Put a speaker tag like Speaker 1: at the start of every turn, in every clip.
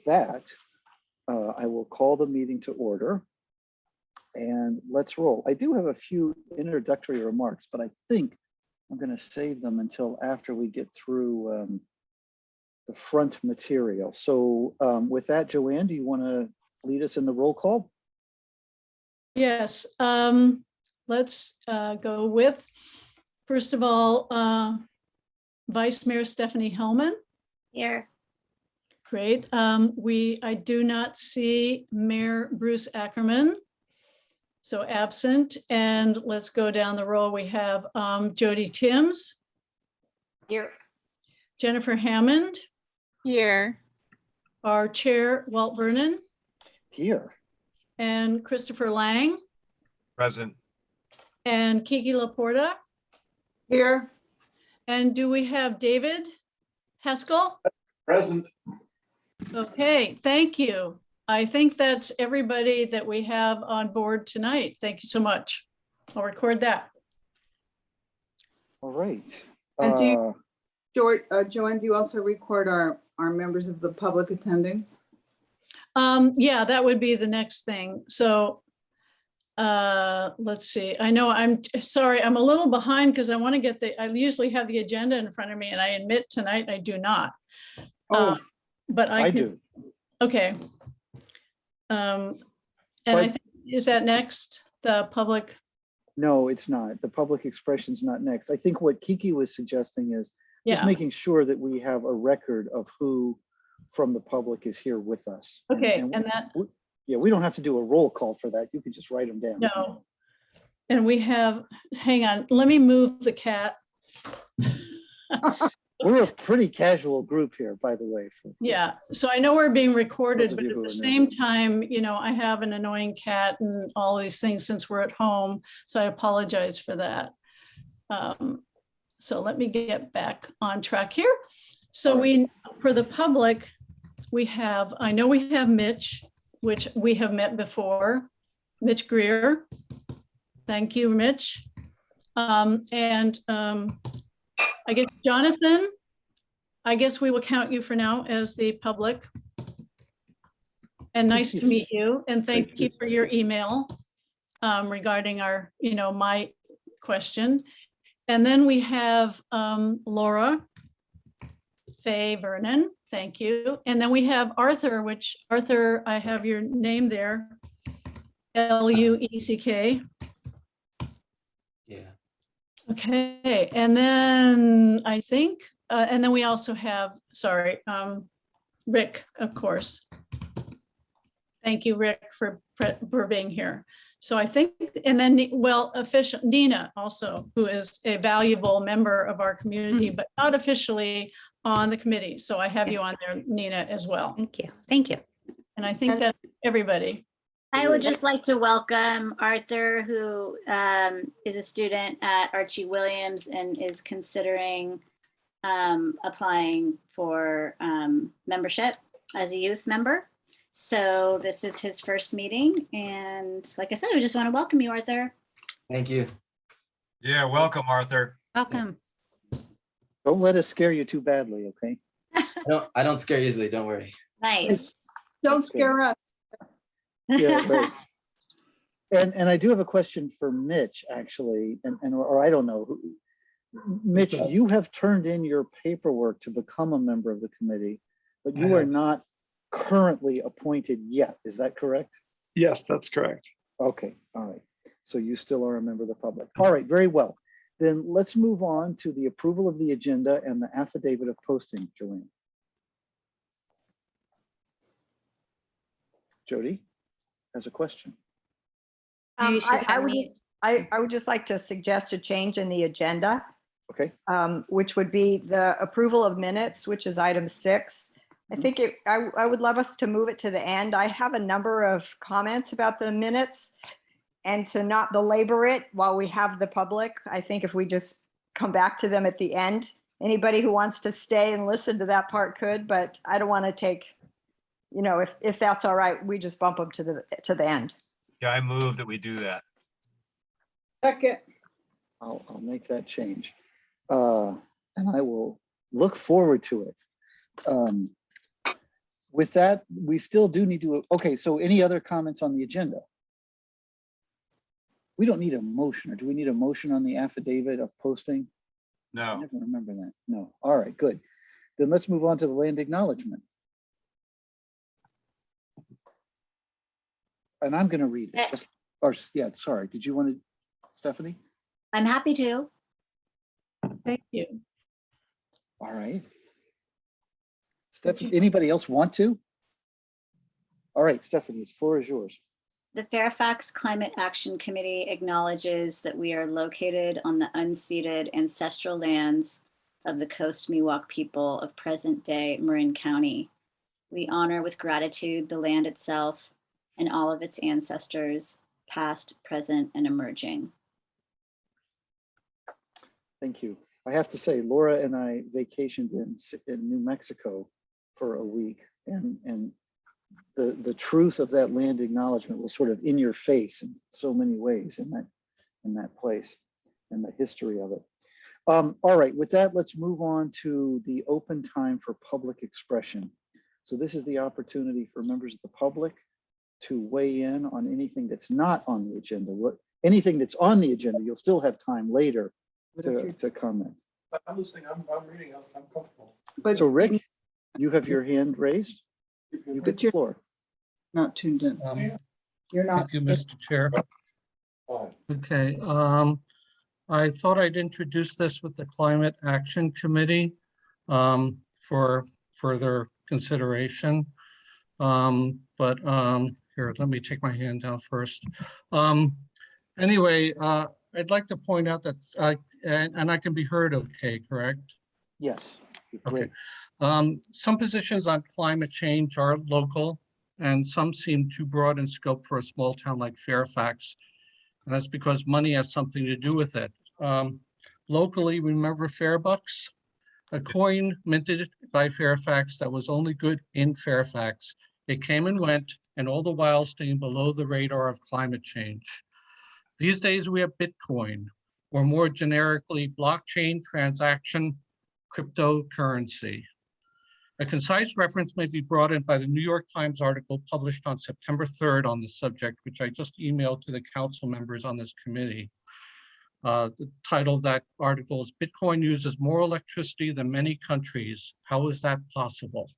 Speaker 1: that, I will call the meeting to order and let's roll. I do have a few introductory remarks, but I think I'm going to save them until after we get through the front material. So with that, Joanne, do you want to lead us in the roll call?
Speaker 2: Yes, let's go with, first of all, Vice Mayor Stephanie Hellman.
Speaker 3: Here.
Speaker 2: Great. I do not see Mayor Bruce Ackerman, so absent. And let's go down the row. We have Jody Timms.
Speaker 3: Here.
Speaker 2: Jennifer Hammond.
Speaker 4: Here.
Speaker 2: Our chair, Walt Vernon.
Speaker 1: Here.
Speaker 2: And Christopher Lang.
Speaker 5: Present.
Speaker 2: And Kiki Laporta.
Speaker 6: Here.
Speaker 2: And do we have David Haskell?
Speaker 6: Present.
Speaker 2: Okay, thank you. I think that's everybody that we have on board tonight. Thank you so much. I'll record that.
Speaker 1: All right.
Speaker 6: And do you, Joanne, do you also record our members of the public attending?
Speaker 2: Yeah, that would be the next thing. So let's see. I know I'm sorry, I'm a little behind because I want to get I usually have the agenda in front of me and I admit tonight I do not. But
Speaker 1: I do.
Speaker 2: Okay. And I think, is that next? The public?
Speaker 1: No, it's not. The public expression's not next. I think what Kiki was suggesting is just
Speaker 2: Yeah.
Speaker 1: making sure that we have a record of who from the public is here with us.
Speaker 2: Okay, and that,
Speaker 1: yeah, we don't have to do a roll call for that. You can just write them down.
Speaker 2: no. And we have, hang on, let me move the cat.
Speaker 1: We're a pretty casual group here, by the way.
Speaker 2: Yeah, so I know we're being recorded,
Speaker 1: Those of
Speaker 2: but
Speaker 1: you
Speaker 2: at
Speaker 1: who
Speaker 2: the
Speaker 1: are
Speaker 2: same
Speaker 1: never-
Speaker 2: time, you know, I have an annoying cat and all these things since we're at home. So I apologize for that. So let me get back on track here. So for the public, we have, I know we have Mitch, which we have met before, Mitch Greer. Thank you, Mitch. I guess Jonathan, I guess we will count you for now as the public. And nice to meet you. And thank you for your email regarding our, you know, my question. And then we have Laura Faye Vernon. Thank you. And then we have Arthur, which Arthur, I have your name there. Lueck.
Speaker 7: Yeah.
Speaker 2: Okay, and then I think, and then we also have, sorry, Rick, of course. Thank you, Rick, for being here. So I think, and then, well, official Nina also, who is a valuable member of our community, but not officially on the committee. So I have you on there, Nina, as well.
Speaker 3: Thank you. Thank you.
Speaker 2: And I think that's everybody.
Speaker 3: I would just like to welcome Arthur, who is a student at Archie Williams and is considering applying for membership as a youth member. So this is his first meeting. And like I said, I just want to welcome you, Arthur.
Speaker 7: Thank you.
Speaker 5: Yeah, welcome, Arthur.
Speaker 3: Welcome.
Speaker 1: Don't let us scare you too badly, okay?
Speaker 7: I don't scare easily, don't worry.
Speaker 3: Nice.
Speaker 6: Don't scare us.
Speaker 1: Yeah, right. And I do have a question for Mitch, actually, or I don't know. Mitch, you have turned in your paperwork to become a member of the committee, but you are not currently appointed yet. Is that correct?
Speaker 8: Yes, that's correct.
Speaker 1: Okay, all right. So you still are a member of the public. All right, very well. Then let's move on to the approval of the agenda and the affidavit of posting, Joanne. Jody has a question.
Speaker 9: I would just like to suggest a change in the agenda,
Speaker 1: Okay,
Speaker 9: which would be the approval of minutes, which is item 6. I think I would love us to move it to the end. I have a number of comments about the minutes and to not belabor it while we have the public. I think if we just come back to them at the end, anybody who wants to stay and listen to that part could, but I don't want to take, you know, if that's all right, we just bump them to the end.
Speaker 5: Yeah, I move that we do that.
Speaker 6: Second.
Speaker 1: I'll make that change. And I will look forward to it. with that, we still do need to, okay, so any other comments on the agenda? We don't need a motion, or do we need a motion on the affidavit of posting? I
Speaker 5: No,
Speaker 1: never remember that. No. All right, good. Then let's move on to the land acknowledgement. And I'm going to read it. Just, or yeah, sorry. Did you want to, Stephanie?
Speaker 3: I'm happy to.
Speaker 2: Thank you.
Speaker 1: All right. Stephanie, anybody else want to? All right, Stephanie, the floor is yours.
Speaker 3: The Fairfax Climate Action Committee acknowledges that we are located on the unceded ancestral lands of the Coast Miwok people of present-day Marin County. We honor with gratitude the land itself and all of its ancestors, past, present, and emerging.
Speaker 1: Thank you. I have to say, Laura and I vacationed in New Mexico for a week, and the truth of that land acknowledgement was sort of in your face in so many ways in that place and the history of it. All right, with that, let's move on to the open time for public expression. So this is the opportunity for members of the public to weigh in on anything that's not on the agenda. Anything that's on the agenda, you'll still have time later to comment.
Speaker 4: I'm listening, I'm reading, I'm comfortable.
Speaker 6: But
Speaker 1: So Rick, you have your hand raised. You get the floor.
Speaker 6: not tuned in. You're not.
Speaker 8: Thank you, Mr. Chair.
Speaker 4: Fine.
Speaker 8: Okay, I thought I'd introduce this with the Climate Action Committee for further consideration. Here, let me take my hand down first. Anyway, I'd like to point out that, and I can be heard okay, correct?
Speaker 1: Yes.
Speaker 8: Okay.
Speaker 1: Great.
Speaker 8: Some positions on climate change are local, and some seem too broad in scope for a small town like Fairfax. And that's because money has something to do with it. Locally, remember Fairbucks? A coin minted by Fairfax that was only good in Fairfax. It came and went, and all the while staying below the radar of climate change. These days we have Bitcoin, or more generically, blockchain transaction cryptocurrency. A concise reference may be brought in by the New York Times article published on September 3rd on the subject, which I just emailed to the council members on this committee. The title of that article is "Bitcoin uses more electricity than many countries. How is that possible?"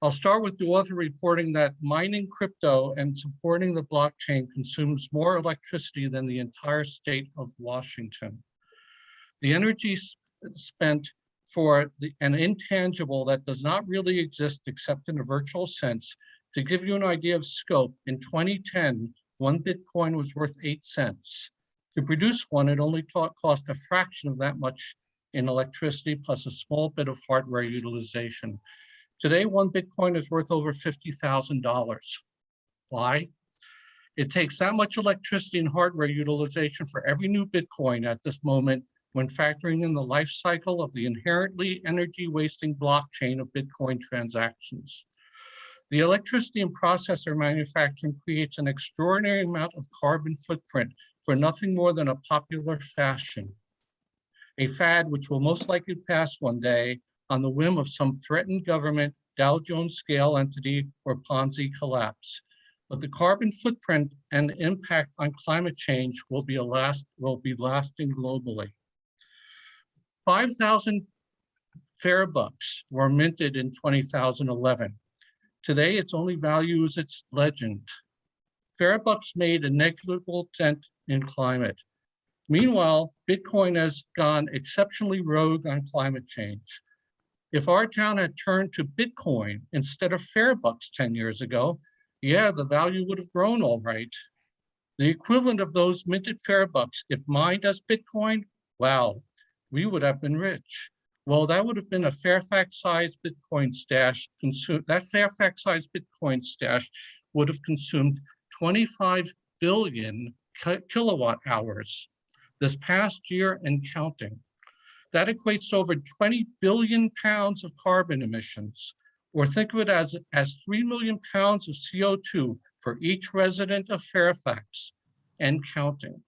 Speaker 8: I'll start with the author reporting that mining crypto and supporting the blockchain consumes more electricity than the entire state of Washington. The energy spent for an intangible that does not really exist except in a virtual sense. To give you an idea of scope, in 2010, 1 Bitcoin was worth 8 cents. To produce one, it only cost a fraction of that much in electricity plus a small bit of hardware utilization. Today, 1 Bitcoin is worth over $50,000. Why? It takes that much electricity and hardware utilization for every new Bitcoin at this moment when factoring in the life cycle of the inherently energy-wasting blockchain of Bitcoin transactions. The electricity and processor manufacturing creates an extraordinary amount of carbon footprint for nothing more than a popular fashion, a fad which will most likely pass one day on the whim of some threatened government, Dow Jones scale entity, or Ponzi collapse. But the carbon footprint and impact on climate change will be lasting globally. 5,000 Fairbucks were minted in 2011. Today, its only value is its legend. Fairbucks made a negligible dent in climate. Meanwhile, Bitcoin has gone exceptionally rogue on climate change. If our town had turned to Bitcoin instead of Fairbucks 10 years ago, yeah, the value would have grown all right. The equivalent of those minted Fairbucks, if mined as Bitcoin, wow, we would have been rich. Well, that would have been a Fairfax-sized Bitcoin stash. That Fairfax-sized Bitcoin stash would have consumed 25 billion kilowatt hours this past year and counting. That equates to over 20 billion pounds of carbon emissions, or think of it as 3 million pounds of CO2 for each resident of Fairfax and counting.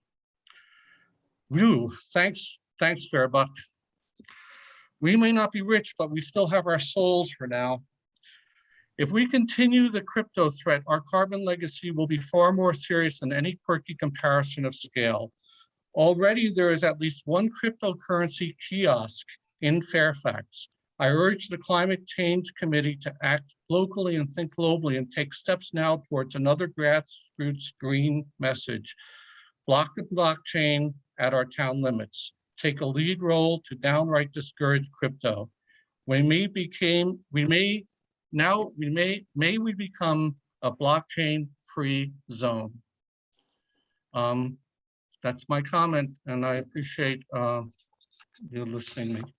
Speaker 8: Whew, thanks Fairbuck. We may not be rich, but we still have our souls for now. If we continue the crypto threat, our carbon legacy will be far more serious than any quirky comparison of scale. Already there is at least one cryptocurrency kiosk in Fairfax. I urge the Climate Change Committee to act locally and think globally and take steps now towards another grassroots green message. Block the blockchain at our town limits. Take a lead role to downright discourage crypto. May we become a blockchain-free zone. That's my comment, and I appreciate you listening to me.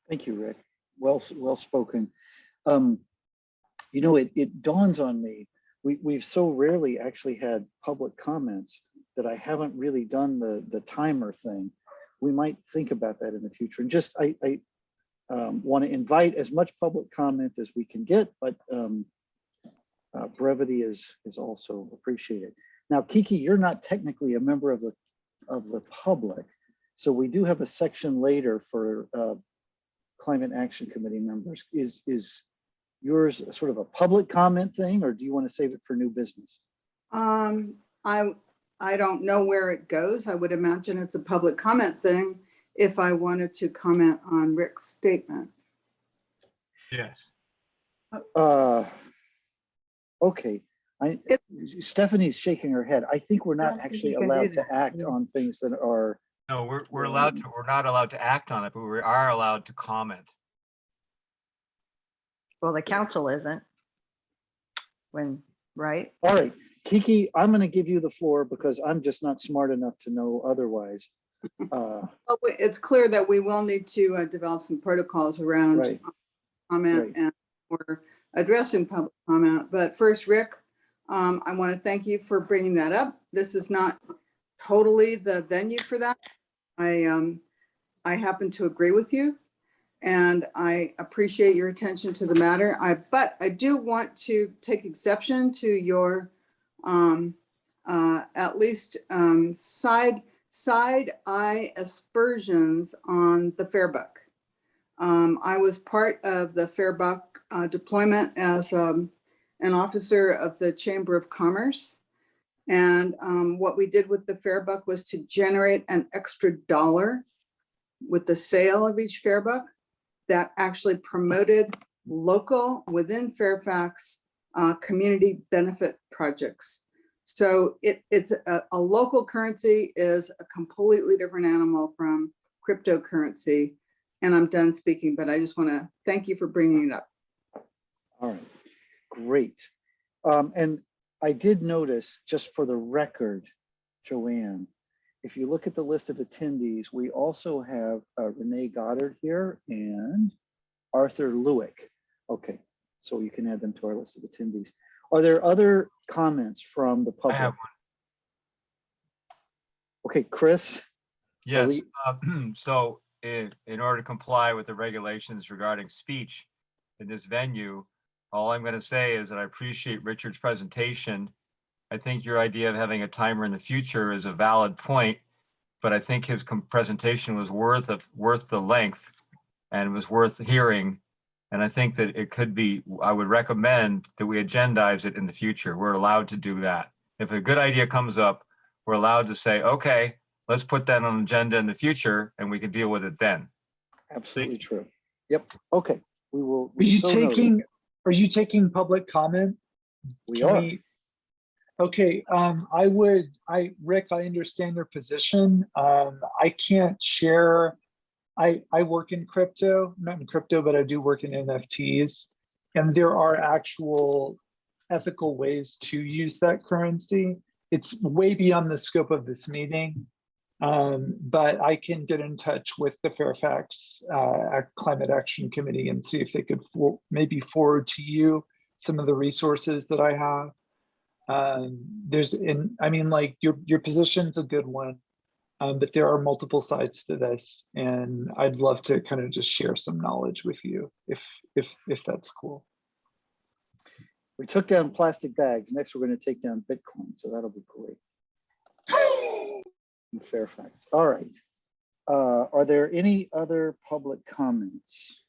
Speaker 1: Thank you, Rick. Well spoken. You know, it dawns on me, we've so rarely actually had public comments that I haven't really done the timer thing. We might think about that in the future. And just, I want to invite as much public comment as we can get, but brevity is also appreciated. Now, Kiki, you're not technically a member of the public, so we do have a section later for Climate Action Committee members. Is yours sort of a public comment thing, or do you want to save it for new business?
Speaker 6: I don't know where it goes. I would imagine it's a public comment thing if I wanted to comment on Rick's statement.
Speaker 5: Yes.
Speaker 1: Okay. Stephanie's shaking her head. I think we're not actually allowed to act on things that are.
Speaker 5: No, we're allowed to, we're not allowed to act on it, but we are allowed to comment.
Speaker 9: Well, the council isn't. Right?
Speaker 1: All right, Kiki, I'm going to give you the floor because I'm just not smart enough to know otherwise.
Speaker 6: Well, it's clear that we will need to develop some protocols around
Speaker 1: Right.
Speaker 6: comment and or addressing public comment. But first, Rick, I want to thank you for bringing that up. This is not totally the venue for that. I happen to agree with you, and I appreciate your attention to the matter. But I do want to take exception to your at least side eye aspersions on the Fairbuck. I was part of the Fairbuck deployment as an officer of the Chamber of Commerce. And what we did with the Fairbuck was to generate an extra $1 with the sale of each Fairbuck that actually promoted local within Fairfax community benefit projects. So it's a local currency is a completely different animal from cryptocurrency. And I'm done speaking, but I just want to thank you for bringing it up.
Speaker 1: All right, great. And I did notice, just for the record, Joanne, if you look at the list of attendees, we also have Renee Goddard here and Arthur Lewick. Okay, so you can add them to our list of attendees. Are there other comments from the public?
Speaker 5: I have one.
Speaker 1: Okay, Chris?
Speaker 5: Yes. So in order to comply with the regulations regarding speech in this venue, all I'm going to say is that I appreciate Richard's presentation. I think your idea of having a timer in the future is a valid point, but I think his presentation was worth the length and was worth hearing. And I think that it could be, I would recommend that we agendize it in the future. We're allowed to do that. If a good idea comes up, we're allowed to say, okay, let's put that on an agenda in the future and we can deal with it then.
Speaker 1: Absolutely true. Yep, okay. We will.
Speaker 10: Are you taking public comment?
Speaker 1: We
Speaker 10: Can
Speaker 1: are.
Speaker 10: Okay, Rick, I understand your position. I can't share. I work in crypto, not in crypto, but I do work in NFTs. And there are actual ethical ways to use that currency. It's way beyond the scope of this meeting. But I can get in touch with the Fairfax Climate Action Committee and see if they could maybe forward to you some of the resources that I have. Your position's a good one, but there are multiple sides to this, and I'd love to kind of just share some knowledge with you if that's cool.
Speaker 1: We took down plastic bags. Next, we're going to take down Bitcoin, so that'll be great. In Fairfax. All right. Are there any other public comments?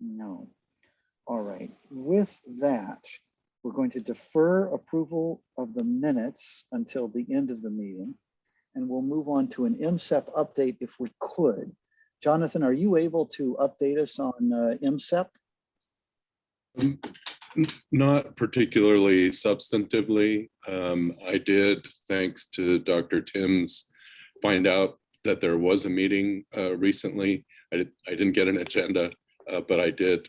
Speaker 1: No. All right, with that, we're going to defer approval of the minutes until the end of the meeting. And we'll move on to an Msep update if we could. Jonathan, are you able to update us on Msep?
Speaker 11: Not particularly substantively. I did, thanks to Dr. Timms, find out that there was a meeting recently. I didn't get an agenda, but I did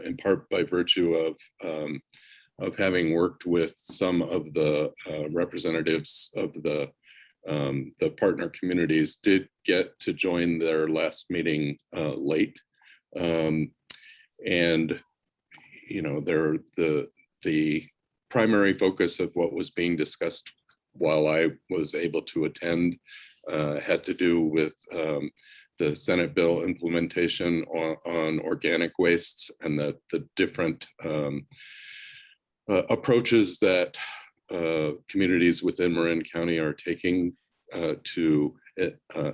Speaker 11: in part by virtue of having worked with some of the representatives of the partner communities, did get to join their last meeting late. And you know, the primary focus of what was being discussed while I was able to attend had to do with the Senate bill implementation on organic wastes and the different approaches that communities within Marin County are taking to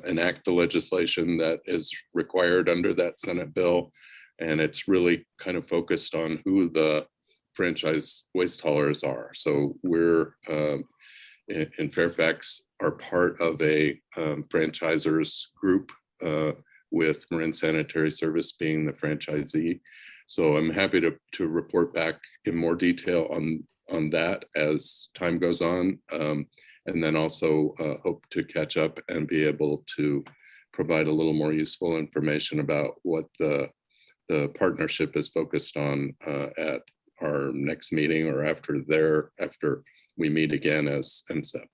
Speaker 11: enact the legislation that is required under that Senate bill. And it's really kind of focused on who the franchise waste haulers are. So we're in Fairfax are part of a franchisors group with Marin Sanitary Service being the franchisee. So I'm happy to report back in more detail on that as time goes on. And then also hope to catch up and be able to provide a little more useful information about what the partnership is focused on at our next meeting or after we meet again as Msep.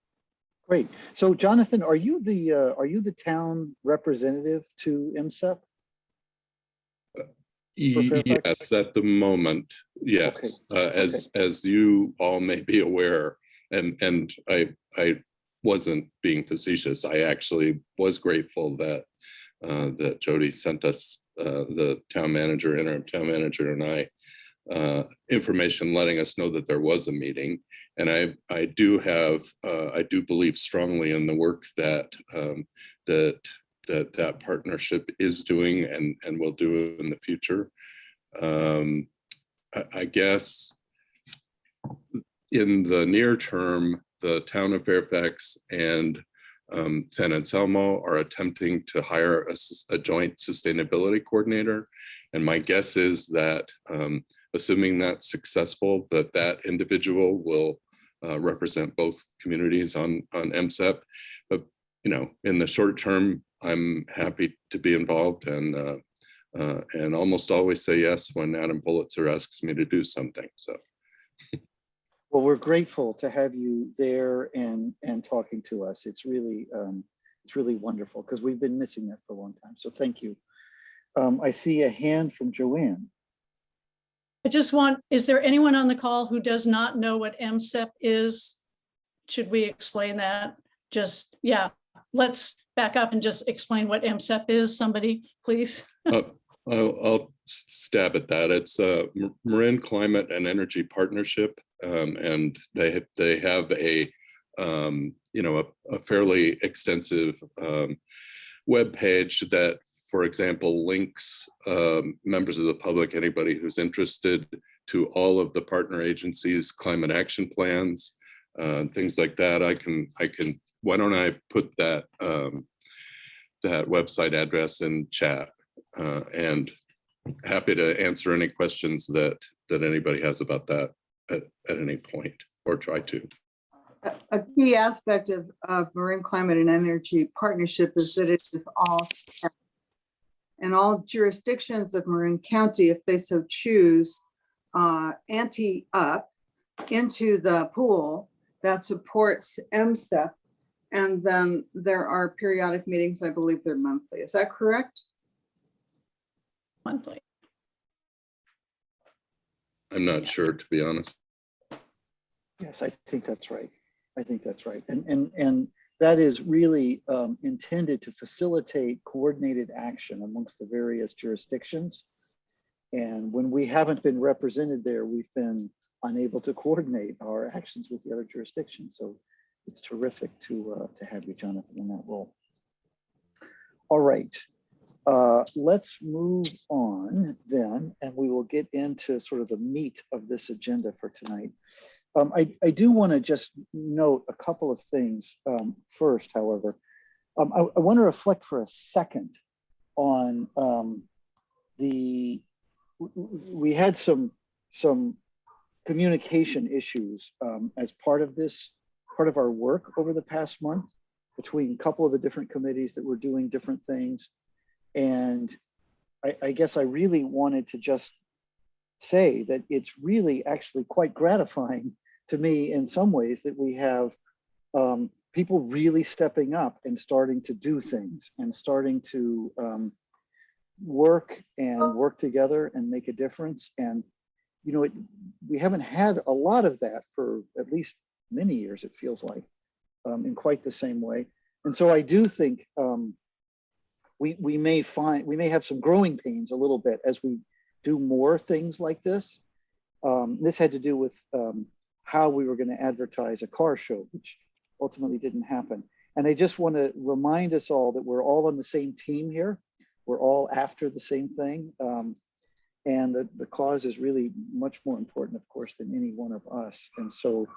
Speaker 1: Great. So Jonathan, are you the town representative to Msep?
Speaker 11: Yes, at the moment, yes.
Speaker 1: Okay.
Speaker 11: As you all may be aware, and I wasn't being facetious. I actually was grateful that that Jody sent us, the town manager, interim town manager, and I, information letting us know that there was a meeting. And I do believe strongly in the work that that partnership is doing and will do in the future. I guess in the near term, the town of Fairfax and San Anselmo are attempting to hire a joint sustainability coordinator. And my guess is that, assuming that's successful, that individual will represent both communities on Msep. But you know, in the short term, I'm happy to be involved and almost always say yes when Adam Pulitzer asks me to do something. So.
Speaker 1: Well, we're grateful to have you there and talking to us. It's really wonderful because we've been missing that for a long time. So thank you. I see a hand from Joanne.
Speaker 2: Is there anyone on the call who does not know what Msep is? Should we explain that? Yeah, let's back up and just explain what Msep is. Somebody, please.
Speaker 11: I'll stab at that. It's a Marin Climate and Energy Partnership, and they have a a fairly extensive web page that, for example, links members of the public, anybody who's interested, to all of the partner agencies' climate action plans, things like that. I can. Why don't I put that that website address in chat? And happy to answer any questions that anybody has about that at any point, or try to.
Speaker 6: A key aspect of Marin Climate and Energy Partnership is that it is all staff. And all jurisdictions of Marin County, if they so choose, ante up into the pool that supports Msep. And then there are periodic meetings, I believe they're monthly. Is that correct?
Speaker 2: Monthly.
Speaker 11: I'm not sure, to be honest.
Speaker 1: Yes, I think that's right. I think that's right. And that is really intended to facilitate coordinated action amongst the various jurisdictions. And when we haven't been represented there, we've been unable to coordinate our actions with the other jurisdictions. So it's terrific to have you, Jonathan, in that role. All right. Let's move on then, and we will get into sort of the meat of this agenda for tonight. I do want to just note a couple of things first, however. I want to reflect for a second on we had some communication issues as part of our work over the past month between a couple of the different committees that were doing different things. And I guess I really wanted to just say that it's really actually quite gratifying to me in some ways that we have people really stepping up and starting to do things and starting to work together and make a difference. And, you know, we haven't had a lot of that for at least many years, it feels like, in quite the same way. And so I do think we may have some growing pains a little bit as we do more things like this. This had to do with how we were going to advertise a car show, which ultimately didn't happen. And I just want to remind us all that we're all on the same team here. We're all after the same thing. And the cause is really much more important, of course, than any one of us. And so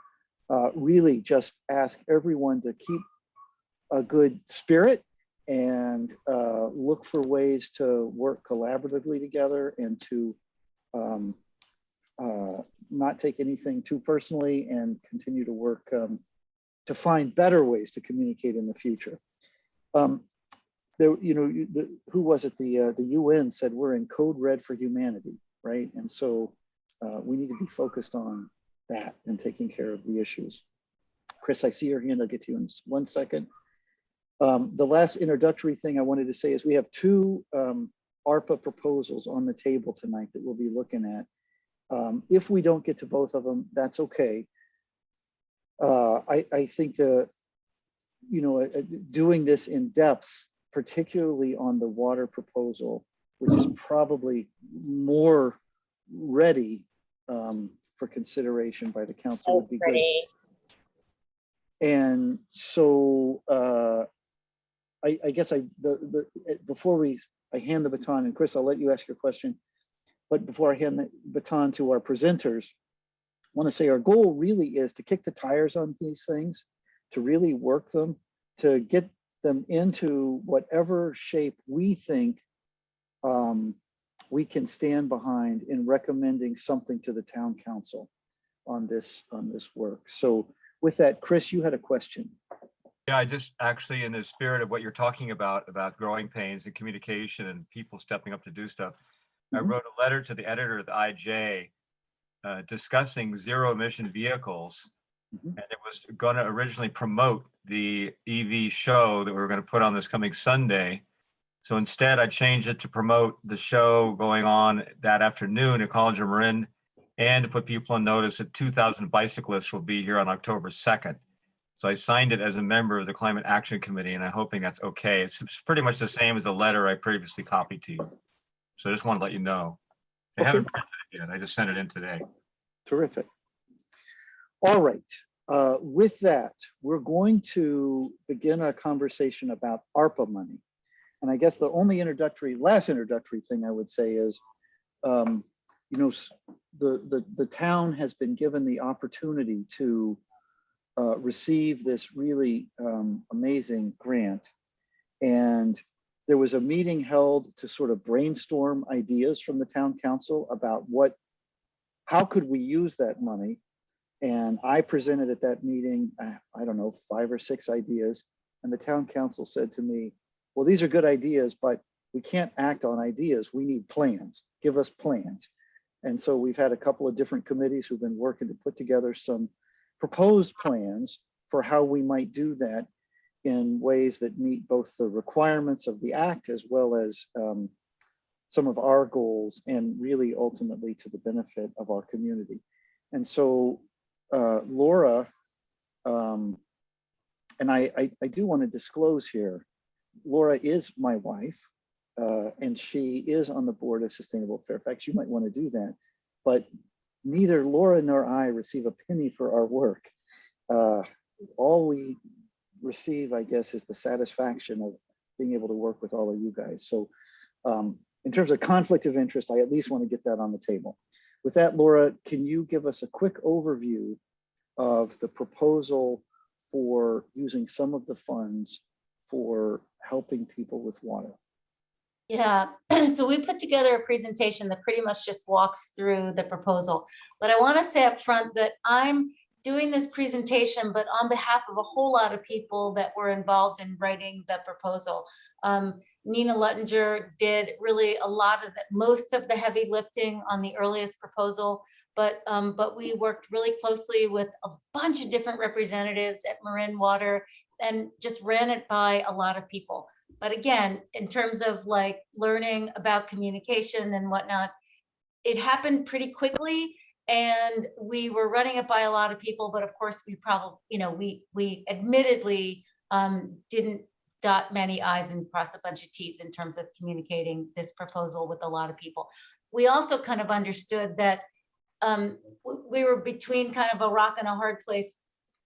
Speaker 1: really just ask everyone to keep a good spirit and look for ways to work collaboratively together and to not take anything too personally and continue to work to find better ways to communicate in the future. There, you know, who was it? The UN said we're in code red for humanity, right? And so we need to be focused on that and taking care of the issues. Chris, I see your hand. I'll get to you in 1 second. The last introductory thing I wanted to say is we have two ARPA proposals on the table tonight that we'll be looking at. If we don't get to both of them, that's okay. I think doing this in depth, particularly on the water proposal, which is probably more ready for consideration by the council, would be good. And so I guess before I hand the baton, and Chris, I'll let you ask your question, but before I hand the baton to our presenters, I want to say our goal really is to kick the tires on these things, to really work them, to get them into whatever shape we think we can stand behind in recommending something to the town council on this work. So with that, Chris, you had a question.
Speaker 5: Yeah, I just actually, in the spirit of what you're talking about growing pains and communication and people stepping up to do stuff, I wrote a letter to the editor of the IJ discussing zero emission vehicles. And it was going to originally promote the EV show that we were going to put on this coming Sunday. So instead, I changed it to promote the show going on that afternoon at College of Marin, and to put people on notice that 2,000 bicyclists will be here on October 2nd. So I signed it as a member of the Climate Action Committee, and I'm hoping that's okay. It's pretty much the same as the letter I previously copied to you. So I just want to let you know. I haven't printed it yet. I just sent it in today.
Speaker 1: Terrific. All right. With that, we're going to begin our conversation about ARPA money. And I guess the only last introductory thing I would say is, the town has been given the opportunity to receive this really amazing grant. And there was a meeting held to sort of brainstorm ideas from the town council about how could we use that money. And I presented at that meeting, I don't know, 5 or 6 ideas. And the town council said to me, well, these are good ideas, but we can't act on ideas. We need plans. Give us plans. And so we've had a couple of different committees who've been working to put together some proposed plans for how we might do that in ways that meet both the requirements of the act as well as some of our goals, and really ultimately to the benefit of our community. And so Laura, and I do want to disclose here, Laura is my wife, and she is on the board of Sustainable Fairfax. You might want to do that, but neither Laura nor I receive a penny for our work. All we receive, I guess, is the satisfaction of being able to work with all of you guys. So in terms of conflict of interest, I at least want to get that on the table. With that, Laura, can you give us a quick overview of the proposal for using some of the funds for helping people with water?
Speaker 12: Yeah, so we put together a presentation that pretty much just walks through the proposal. But I want to say up front that I'm doing this presentation, but on behalf of a whole lot of people that were involved in writing the proposal. Nina Luttinger did really a lot of most of the heavy lifting on the earliest proposal, but we worked really closely with a bunch of different representatives at Marin Water and just ran it by a lot of people. But again, in terms of like learning about communication and whatnot, it happened pretty quickly and we were running it by a lot of people. But of course, we probably, we admittedly didn't dot many I's and cross a bunch of T's in terms of communicating this proposal with a lot of people. We also kind of understood that we were between kind of a rock and a hard place,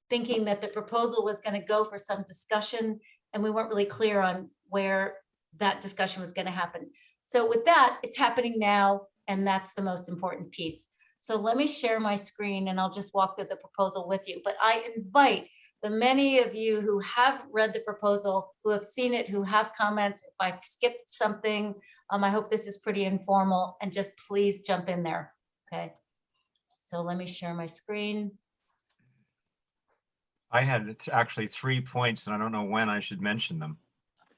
Speaker 12: thinking that the proposal was going to go for some discussion, and we weren't really clear on where that discussion was going to happen. So with that, it's happening now, and that's the most important piece. So let me share my screen and I'll just walk through the proposal with you. But I invite the many of you who have read the proposal, who have seen it, who have comments. If I've skipped something, I hope this is pretty informal, and just please jump in there, okay? So let me share my screen.
Speaker 5: I had actually 3 points and I don't know when I should mention them.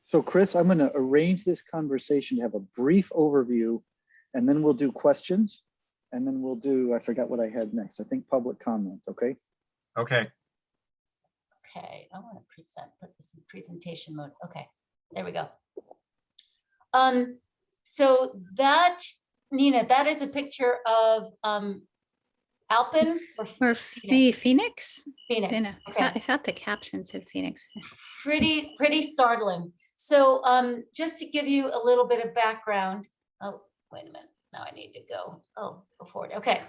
Speaker 1: So Chris, I'm going to arrange this conversation to have a brief overview, and then we'll do questions, and then we'll do, I forgot what I had next. I think public comment, okay?
Speaker 5: Okay.
Speaker 12: Okay, I want to put this in presentation mode. Okay, there we go. So that, Nina, that is a picture of Alpin
Speaker 13: or Phoenix.
Speaker 12: Phoenix.
Speaker 13: Okay. I thought the caption said Phoenix.
Speaker 12: Pretty startling. So just to give you a little bit of background. Oh, wait a minute. Now I need to go. Oh, go forward. Okay.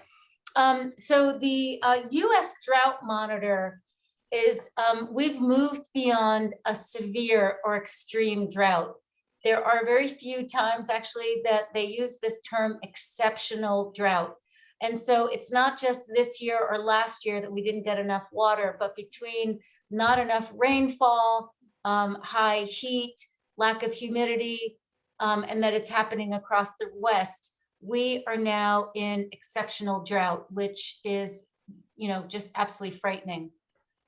Speaker 12: So the U.S. Drought Monitor is, we've moved beyond a severe or extreme drought. There are very few times actually that they use this term exceptional drought. And so it's not just this year or last year that we didn't get enough water, but between not enough rainfall, high heat, lack of humidity, and that it's happening across the West, we are now in exceptional drought, which is, just absolutely frightening.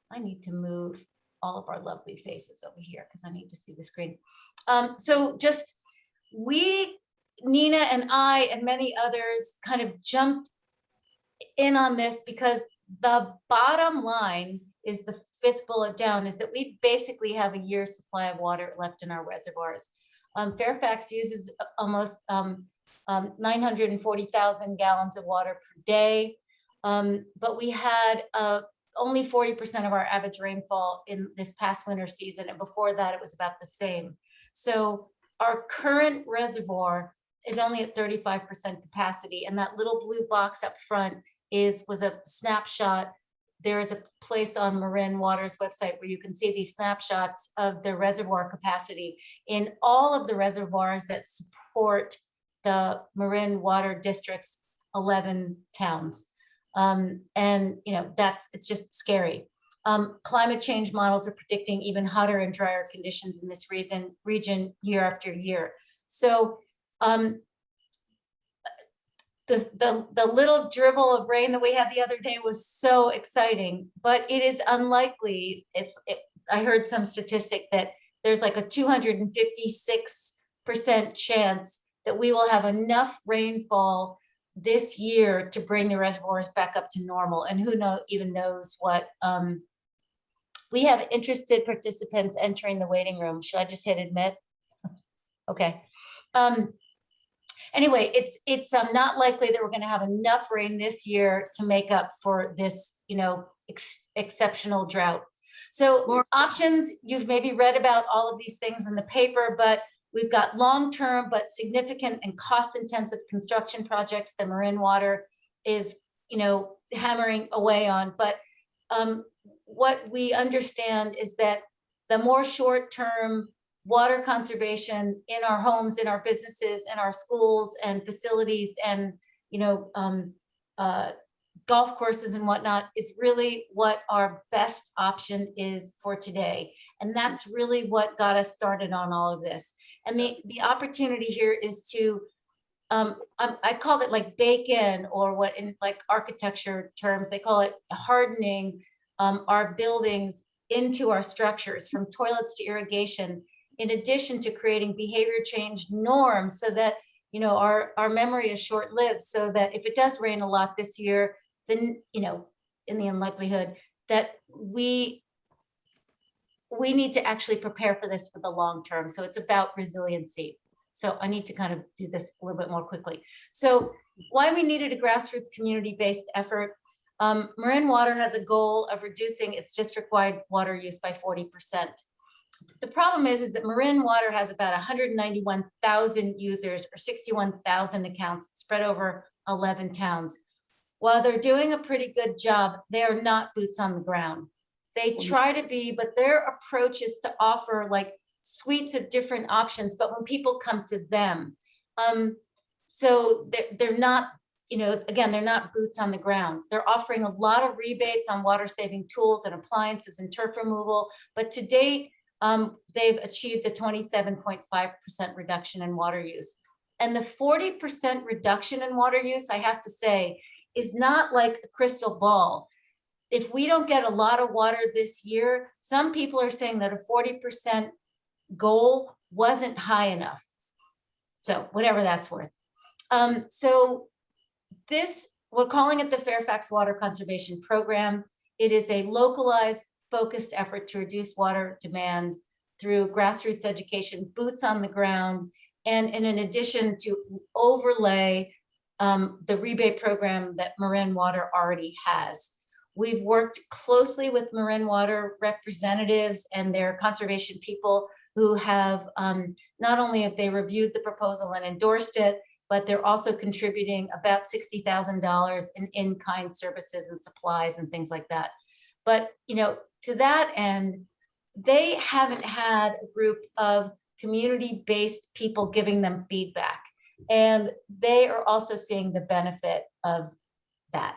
Speaker 12: I need to move all of our lovely faces over here because I need to see the screen. So just Nina and I and many others kind of jumped in on this because the bottom line is the fifth bullet down, is that we basically have a year's supply of water left in our reservoirs. Fairfax uses almost 940,000 gallons of water per day, but we had only 40% of our average rainfall in this past winter season, and before that it was about the same. So our current reservoir is only at 35% capacity, and that little blue box up front was a snapshot. There is a place on Marin Water's website where you can see these snapshots of the reservoir capacity in all of the reservoirs that support the Marin Water District's 11 towns. And it's just scary. Climate change models are predicting even hotter and drier conditions in this region year after year. So the little dribble of rain that we had the other day was so exciting, but it is unlikely. I heard some statistic that there's like a 256% chance that we will have enough rainfall this year to bring the reservoirs back up to normal. And who even knows what. We have interested participants entering the waiting room. Should I just hit admit? Okay. Anyway, it's not likely that we're going to have enough rain this year to make up for this, exceptional drought. So options, you've maybe read about all of these things in the paper, but we've got long-term but significant and cost-intensive construction projects that Marin Water is, hammering away on. But what we understand is that the more short-term water conservation in our homes, in our businesses, in our schools and facilities, and golf courses and whatnot is really what our best option is for today. And that's really what got us started on all of this. And the opportunity here is to, I called it like bake in, or what in like architecture terms, they call it hardening our buildings into our structures, from toilets to irrigation, in addition to creating behavior change norms so that, our memory is short-lived, so that if it does rain a lot this year, then, in the unlikelihood that we need to actually prepare for this for the long term. So it's about resiliency. So I need to kind of do this a little bit more quickly. So why we needed a grassroots community-based effort. Marin Water has a goal of reducing its district-wide water use by 40%. The problem is that Marin Water has about 191,000 users, or 61,000 accounts spread over 11 towns. While they're doing a pretty good job, they are not boots on the ground. They try to be, but their approach is to offer like suites of different options, but when people come to them, so they're not, again, they're not boots on the ground. They're offering a lot of rebates on water saving tools and appliances and turf removal, but to date, they've achieved a 27.5% reduction in water use. And the 40% reduction in water use, I have to say, is not like a crystal ball. If we don't get a lot of water this year, some people are saying that a 40% goal wasn't high enough. So whatever that's worth. So this, we're calling it the Fairfax Water Conservation Program. It is a localized, focused effort to reduce water demand through grassroots education, boots on the ground, and in addition to overlay the rebate program that Marin Water already has. We've worked closely with Marin Water representatives and their conservation people who have, not only have they reviewed the proposal and endorsed it, but they're also contributing about $60,000 in in-kind services and supplies and things like that. But, to that end, they haven't had a group of community-based people giving them feedback. And they are also seeing the benefit of that.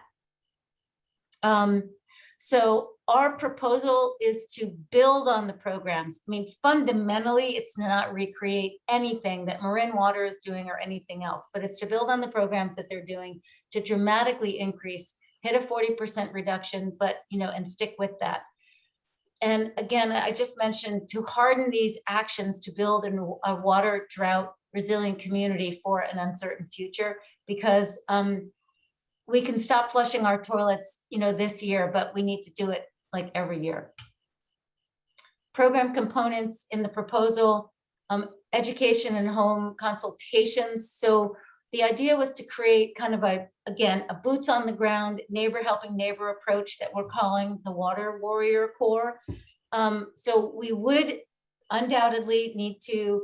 Speaker 12: So our proposal is to build on the programs. I mean, fundamentally, it's to not recreate anything that Marin Water is doing or anything else, but it's to build on the programs that they're doing to dramatically increase, hit a 40% reduction, but, and stick with that. And again, I just mentioned to harden these actions to build a water drought resilient community for an uncertain future, because we can stop flushing our toilets, this year, but we need to do it like every year. Program components in the proposal, education and home consultations. So the idea was to create kind of a boots on the ground, neighbor helping neighbor approach that we're calling the Water Warrior Corps. So we would undoubtedly need to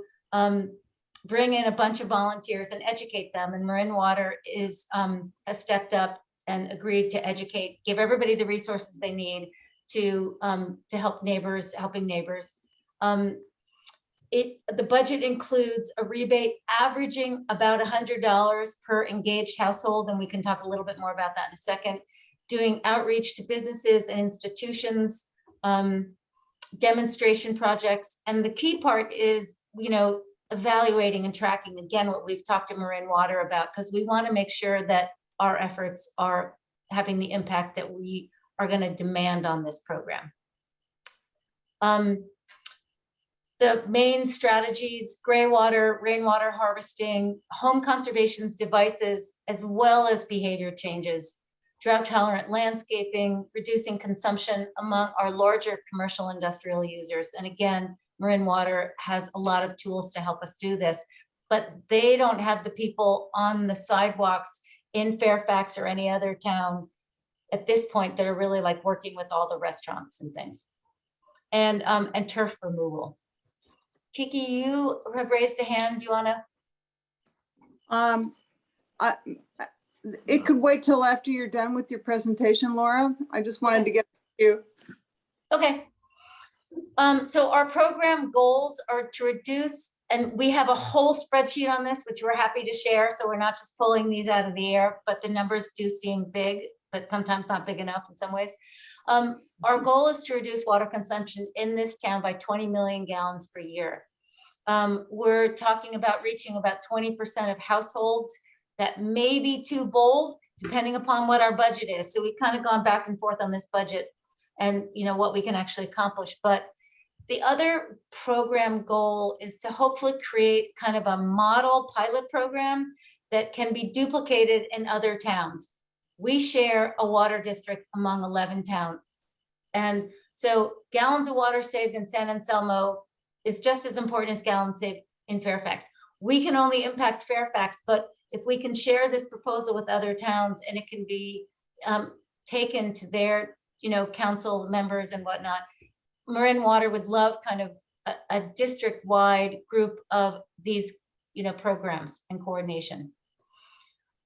Speaker 12: bring in a bunch of volunteers and educate them. And Marin Water has stepped up and agreed to educate, give everybody the resources they need to help neighbors, helping neighbors. The budget includes a rebate averaging about $100 per engaged household, and we can talk a little bit more about that in a second. Doing outreach to businesses and institutions, demonstration projects, and the key part is, evaluating and tracking, again, what we've talked to Marin Water about, because we want to make sure that our efforts are having the impact that we are going to demand on this program. The main strategies: gray water, rainwater harvesting, home conservation devices, as well as behavior changes, drought tolerant landscaping, reducing consumption among our larger commercial industrial users. And again, Marin Water has a lot of tools to help us do this, but they don't have the people on the sidewalks in Fairfax or any other town at this point that are really like working with all the restaurants and things. And turf removal. Kiki, you have raised a hand. Do you want to?
Speaker 6: It could wait till after you're done with your presentation, Laura. I just wanted to get you.
Speaker 12: Okay. So our program goals are to reduce, and we have a whole spreadsheet on this, which we're happy to share. So we're not just pulling these out of the air, but the numbers do seem big, but sometimes not big enough in some ways. Our goal is to reduce water consumption in this town by 20 million gallons per year. We're talking about reaching about 20% of households. That may be too bold, depending upon what our budget is. So we've kind of gone back and forth on this budget and what we can actually accomplish. But the other program goal is to hopefully create kind of a model pilot program that can be duplicated in other towns. We share a water district among 11 towns. And so gallons of water saved in San Anselmo is just as important as gallons saved in Fairfax. We can only impact Fairfax, but if we can share this proposal with other towns and it can be taken to their council members and whatnot, Marin Water would love kind of a district-wide group of these programs and coordination.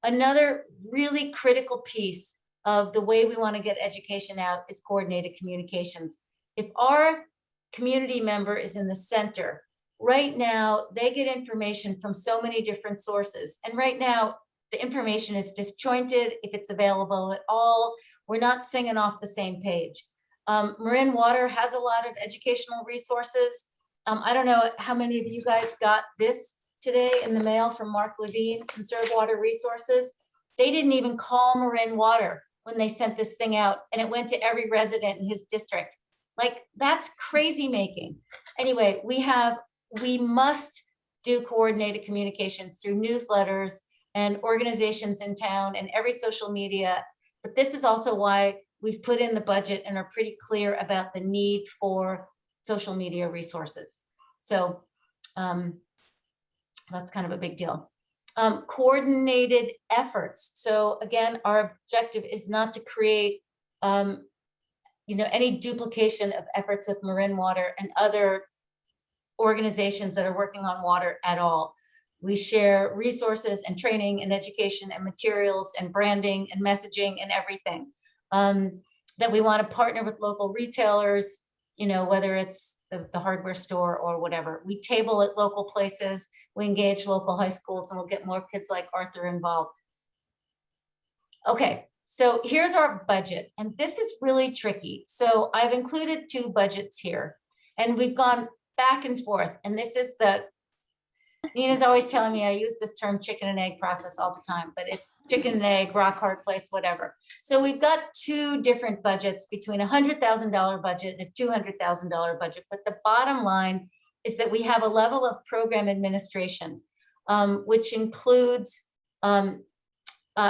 Speaker 12: Another really critical piece of the way we want to get education out is coordinated communications. If our community member is in the center, right now they get information from so many different sources. And right now the information is disjointed, if it's available at all. We're not singing off the same page. Marin Water has a lot of educational resources. I don't know how many of you guys got this today in the mail from Mark Levine, Conserve Water Resources. They didn't even call Marin Water when they sent this thing out, and it went to every resident in his district. Like, that's crazy making. Anyway, we must do coordinated communications through newsletters and organizations in town and every social media. But this is also why we've put in the budget and are pretty clear about the need for social media resources. So that's kind of a big deal. Coordinated efforts. So again, our objective is not to create any duplication of efforts with Marin Water and other organizations that are working on water at all. We share resources and training and education and materials and branding and messaging and everything. That we want to partner with local retailers, whether it's the hardware store or whatever. We table at local places, we engage local high schools, and we'll get more kids like Arthur involved. Okay, so here's our budget, and this is really tricky. So I've included two budgets here, and we've gone back and forth, and this is Nina's always telling me I use this term chicken and egg process all the time, but it's chicken and egg, rock hard place, whatever. So we've got two different budgets, between $100,000 budget and a $200,000 budget. But the bottom line is that we have a level of program administration, which includes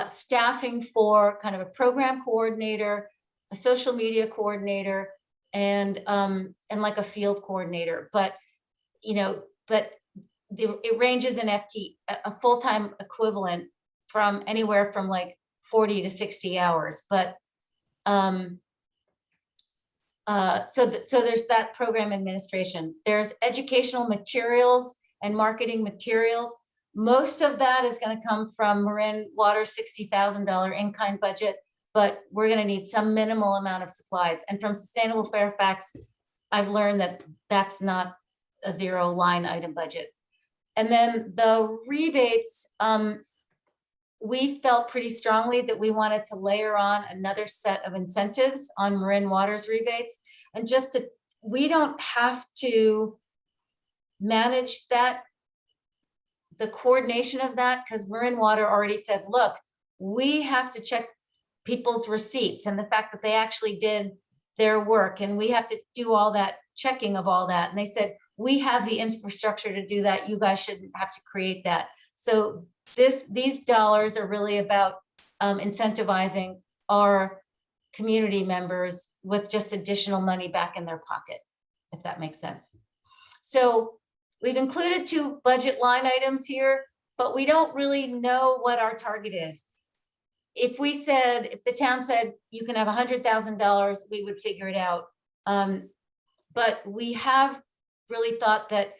Speaker 12: staffing for kind of a program coordinator, a social media coordinator, and like a field coordinator. But it ranges in FT, a full-time equivalent, from anywhere from like 40 to 60 hours. But so there's that program administration. There's educational materials and marketing materials. Most of that is going to come from Marin Water's $60,000 in-kind budget, but we're going to need some minimal amount of supplies. And from Sustainable Fairfax, I've learned that that's not a zero line item budget. And then the rebates, we felt pretty strongly that we wanted to layer on another set of incentives on Marin Water's rebates. And we don't have to manage that, the coordination of that, because Marin Water already said, look, we have to check people's receipts and the fact that they actually did their work, and we have to do all that checking of all that. And they said, we have the infrastructure to do that. You guys shouldn't have to create that. So these dollars are really about incentivizing our community members with just additional money back in their pocket, if that makes sense. So we've included two budget line items here, but we don't really know what our target is. If the town said you can have $100,000, we would figure it out. But we have really thought that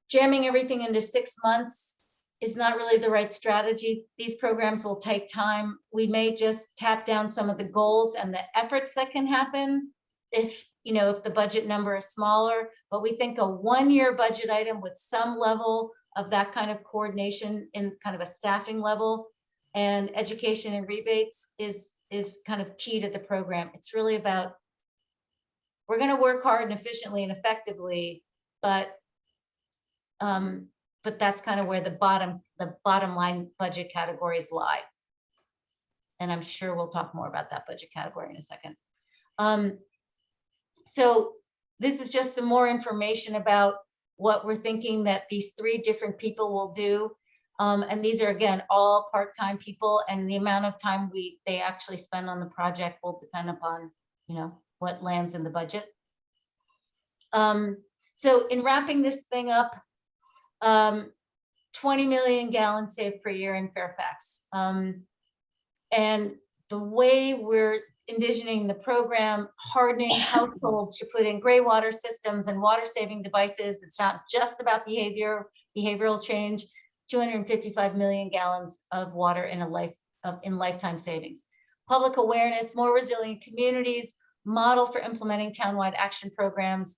Speaker 12: jamming everything into 6 months is not really the right strategy. These programs will take time. We may just tap down some of the goals and the efforts that can happen if if the budget number is smaller, but we think a one-year budget item with some level of that kind of coordination in kind of a staffing level and education and rebates is kind of key to the program. It's really about, we're going to work hard and efficiently and effectively, but that's kind of where the bottom line budget categories lie. And I'm sure we'll talk more about that budget category in a second. So this is just some more information about what we're thinking that these 3 different people will do. And these are, again, all part-time people, and the amount of time they actually spend on the project will depend upon, what lands in the budget. So in wrapping this thing up, 20 million gallons saved per year in Fairfax. And the way we're envisioning the program, hardening households to put in gray water systems and water saving devices. It's not just about behavioral change. 255 million gallons of water in lifetime savings. Public awareness, more resilient communities, model for implementing townwide action programs.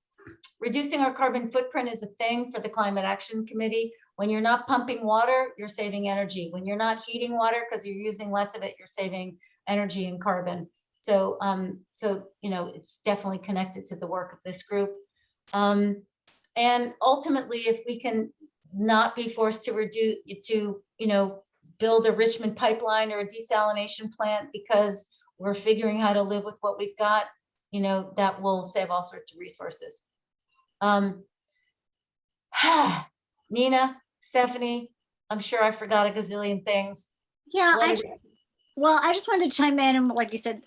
Speaker 12: Reducing our carbon footprint is a thing for the Climate Action Committee. When you're not pumping water, you're saving energy. When you're not heating water because you're using less of it, you're saving energy and carbon. So, it's definitely connected to the work of this group. And ultimately, if we can not be forced to build a Richmond pipeline or a desalination plant because we're figuring how to live with what we've got, that will save all sorts of resources. Nina, Stephanie, I'm sure I forgot a gazillion things.
Speaker 3: Yeah, I just wanted to chime in, and like you said,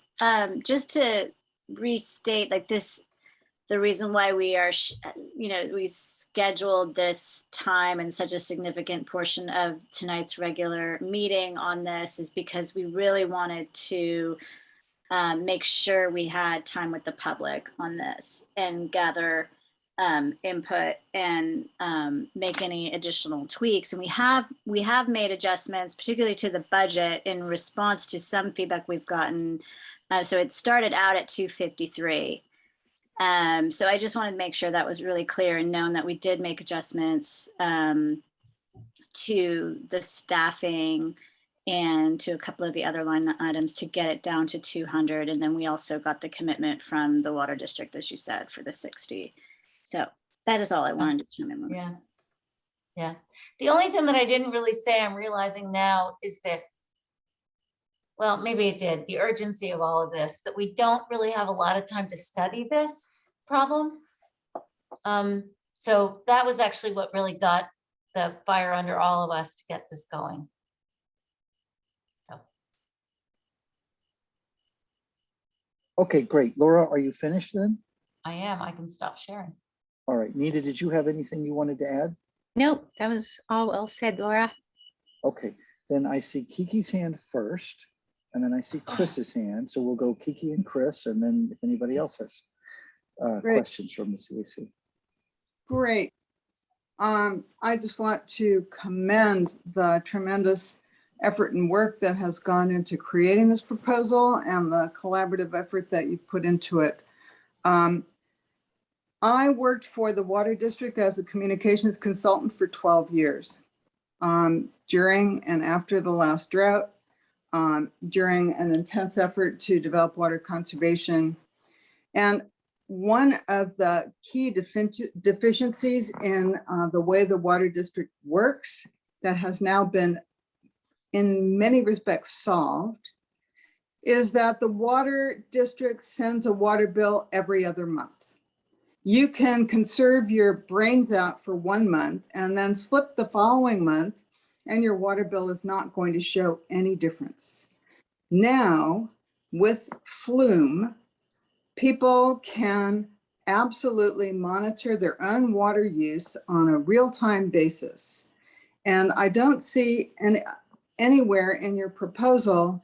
Speaker 3: just to restate, like this, the reason why we are, we scheduled this time and such a significant portion of tonight's regular meeting on this is because we really wanted to make sure we had time with the public on this and gather input and make any additional tweaks. And we have made adjustments, particularly to the budget in response to some feedback we've gotten. So it started out at 253. So I just wanted to make sure that was really clear and known that we did make adjustments to the staffing and to a couple of the other line items to get it down to 200. And then we also got the commitment from the water district, as you said, for the 60. So that is all I wanted to chime in with.
Speaker 12: Yeah. The only thing that I didn't really say, I'm realizing now, is that, well, maybe it did, the urgency of all of this, that we don't really have a lot of time to study this problem. So that was actually what really got the fire under all of us to get this going. So.
Speaker 1: Okay, great. Laura, are you finished then?
Speaker 12: I am. I can stop sharing.
Speaker 1: All right. Nita, did you have anything you wanted to add?
Speaker 13: Nope, that was all well said, Laura.
Speaker 1: Okay, then I see Kiki's hand first, and then I see Chris's hand. So we'll go Kiki and Chris, and then if anybody else has questions from the CAC.
Speaker 6: Great. I just want to commend the tremendous effort and work that has gone into creating this proposal and the collaborative effort that you've put into it. I worked for the Water District as a communications consultant for 12 years. During and after the last drought, during an intense effort to develop water conservation. And one of the key deficiencies in the way the Water District works that has now been in many respects solved is that the Water District sends a water bill every other month. You can conserve your brains out for 1 month and then slip the following month and your water bill is not going to show any difference. Now, with Flume, people can absolutely monitor their own water use on a real-time basis. And I don't see anywhere in your proposal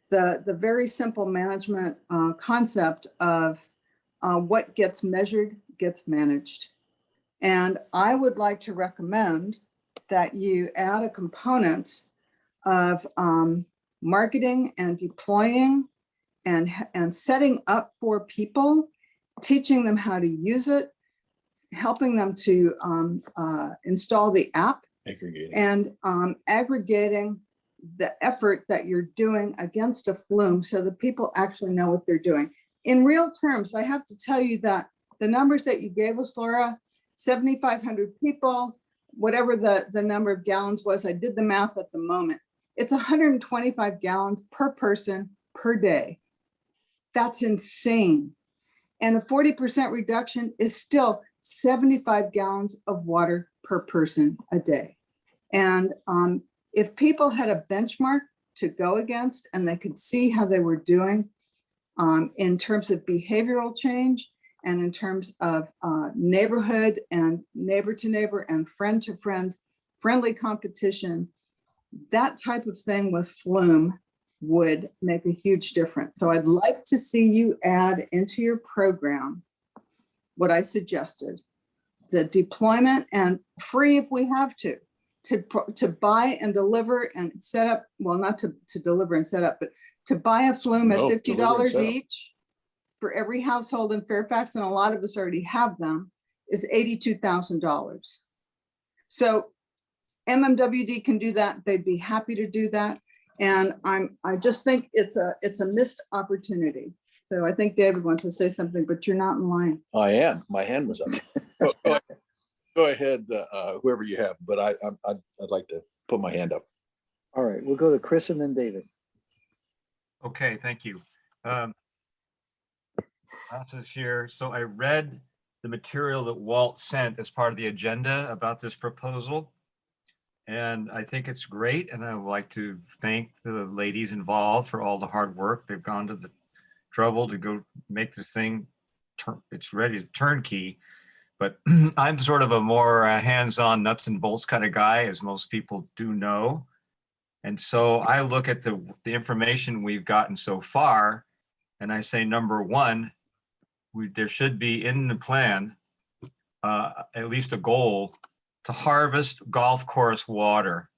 Speaker 6: the very simple management concept of what gets measured gets managed. And I would like to recommend that you add a component of marketing and deploying and setting up for people teaching them how to use it, helping them to install the app, and aggregating the effort that you're doing against a flume so that people actually know what they're doing. In real terms, I have to tell you that the numbers that you gave us, Laura, 7,500 people, whatever the number of gallons was, I did the math at the moment. It's 125 gallons per person per day. That's insane. And a 40% reduction is still 75 gallons of water per person a day. And if people had a benchmark to go against and they could see how they were doing in terms of behavioral change and in terms of neighborhood and neighbor to neighbor and friend to friend, friendly competition, that type of thing with Flume would make a huge difference. So I'd like to see you add into your program what I suggested, the deployment, and free if we have to buy and deliver and set up, well, not to deliver and set up, but to buy a Flume at
Speaker 11: No, deliver and
Speaker 6: $50
Speaker 11: set up.
Speaker 6: each for every household in Fairfax, and a lot of us already have them, is $82,000. So MMWD can do that. They'd be happy to do that. And I just think it's a missed opportunity. So I think David wants to say something, but you're not in line.
Speaker 14: I am. My hand was up. Go ahead, whoever you have, but I'd like to put my hand up.
Speaker 1: All right, we'll go to Chris and then David.
Speaker 5: Okay, thank you. Process here. So I read the material that Walt sent as part of the agenda about this proposal. And I think it's great. And I would like to thank the ladies involved for all the hard work. They've gone to the trouble to go make this thing, it's ready to turnkey. But I'm sort of a more hands-on nuts and bolts kind of guy, as most people do know. And so I look at the information we've gotten so far, and I say, number one, there should be in the plan at least a goal to harvest golf course water.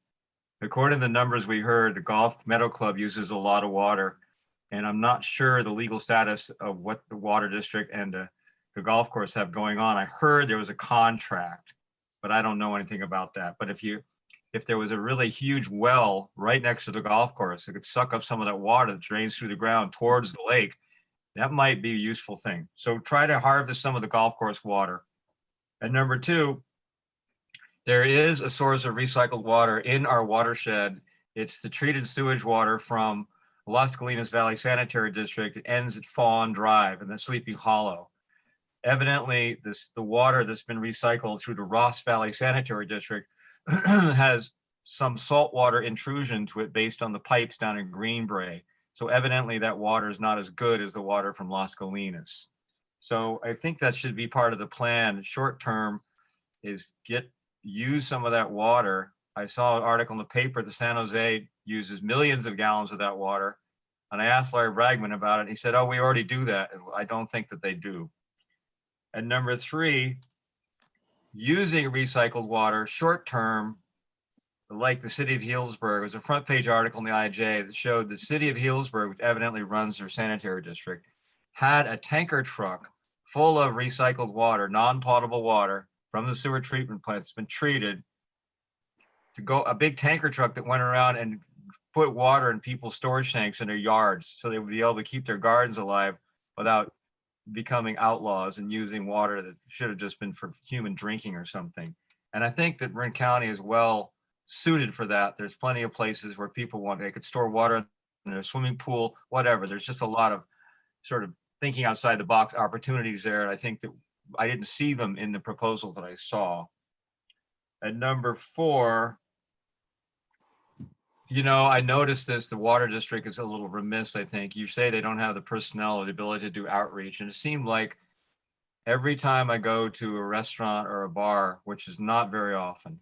Speaker 5: According to the numbers we heard, the Golf Meadow Club uses a lot of water, and I'm not sure the legal status of what the water district and the golf course have going on. I heard there was a contract, but I don't know anything about that. But if there was a really huge well right next to the golf course, it could suck up some of that water that drains through the ground towards the lake. That might be a useful thing. So try to harvest some of the golf course water. And number two, there is a source of recycled water in our watershed. It's the treated sewage water from Las Colinas Valley Sanitary District. It ends at Fawn Drive and then Sleepy Hollow. Evidently, the water that's been recycled through the Ross Valley Sanitary District has some saltwater intrusion to it based on the pipes down in Greenbrae. So evidently that water is not as good as the water from Las Colinas. So I think that should be part of the plan. Short term is use some of that water. I saw an article in the paper that San Jose uses millions of gallons of that water. And I asked Larry Bragman about it. He said, oh, we already do that. And I don't think that they do. And number three, using recycled water short term, like the city of Healdsburg. It was a front page article in the IJ that showed the city of Healdsburg, which evidently runs their sanitary district, had a tanker truck full of recycled water, non-potable water from the sewer treatment plant that's been treated, to go, a big tanker truck that went around and put water in people's storage tanks in their yards so they would be able to keep their gardens alive without becoming outlaws and using water that should have just been for human drinking or something. And I think that Marin County is well suited for that. There's plenty of places where they could store water in a swimming pool, whatever. There's just a lot of sort of thinking outside the box opportunities there. And I think that I didn't see them in the proposal that I saw. And number four, I noticed this, the water district is a little remiss, I think. You say they don't have the personnel or the ability to do outreach. And it seemed like every time I go to a restaurant or a bar, which is not very often,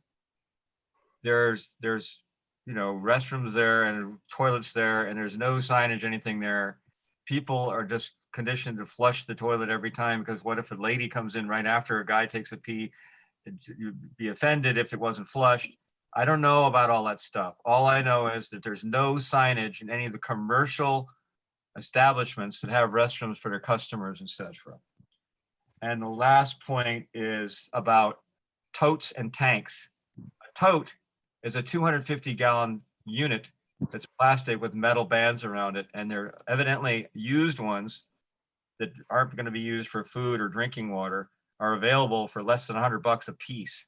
Speaker 5: there's restrooms there and toilets there, and there's no signage, anything there. People are just conditioned to flush the toilet every time, because what if a lady comes in right after a guy takes a pee? You'd be offended if it wasn't flushed. I don't know about all that stuff. All I know is that there's no signage in any of the commercial establishments that have restrooms for their customers, etc. And the last point is about totes and tanks. A tote is a 250-gallon unit that's plastic with metal bands around it, and they're evidently used ones that aren't going to be used for food or drinking water are available for less than $100 a piece.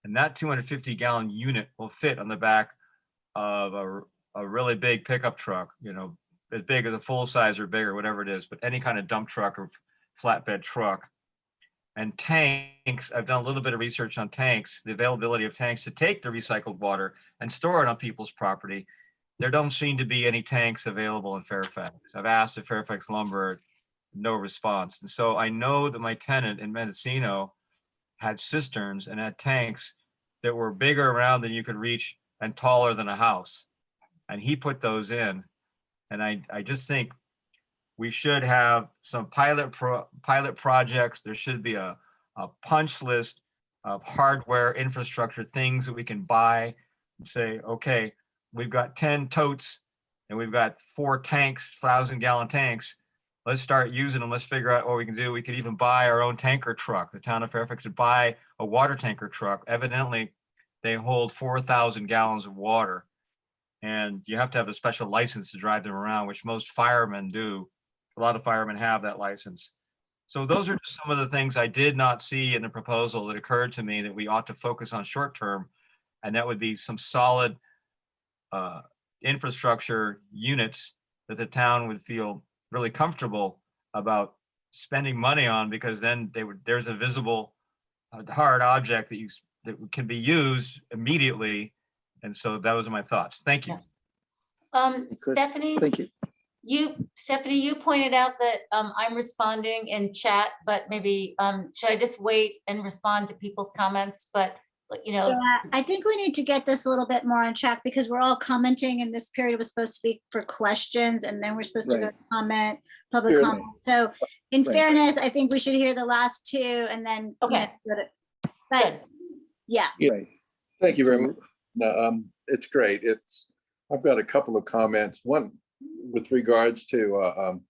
Speaker 5: And that 250-gallon unit will fit on the back of a really big pickup truck, you know, as big as a full size or bigger, whatever it is, but any kind of dump truck or flatbed truck. And tanks, I've done a little bit of research on tanks, the availability of tanks to take the recycled water and store it on people's property. There don't seem to be any tanks available in Fairfax. I've asked at Fairfax Lumber, no response. And so I know that my tenant in Mendocino had cisterns and had tanks that were bigger around than you could reach and taller than a house. And he put those in. And I just think we should have some pilot projects. There should be a punch list of hardware infrastructure, things that we can buy and say, okay, we've got 10 totes and we've got 4 tanks, 1,000-gallon tanks. Let's start using them. Let's figure out what we can do. We could even buy our own tanker truck. The town of Fairfax would buy a water tanker truck. Evidently, they hold 4,000 gallons of water. And you have to have a special license to drive them around, which most firemen do. A lot of firemen have that license. So those are just some of the things I did not see in the proposal that occurred to me that we ought to focus on short term. And that would be some solid infrastructure units that the town would feel really comfortable about spending money on, because then there's a visible hard object that can be used immediately. And so those are my thoughts. Thank you.
Speaker 1: Chris,
Speaker 12: Stephanie,
Speaker 1: thank you.
Speaker 12: Stephanie, you pointed out that I'm responding in chat, but maybe should I just wait and respond to people's comments? But you know,
Speaker 3: Yeah, I think we need to get this a little bit more on track because we're all commenting, and this period was supposed to be for questions, and then we're supposed to go
Speaker 1: Right.
Speaker 3: to public
Speaker 14: Sure.
Speaker 3: comment. So in
Speaker 1: Right.
Speaker 3: fairness, I think we should hear the last 2 and then.
Speaker 12: Okay.
Speaker 3: But
Speaker 12: good.
Speaker 3: yeah,
Speaker 1: Right.
Speaker 14: Thank you very much. No, it's great. I've got a couple of comments. One with regards to,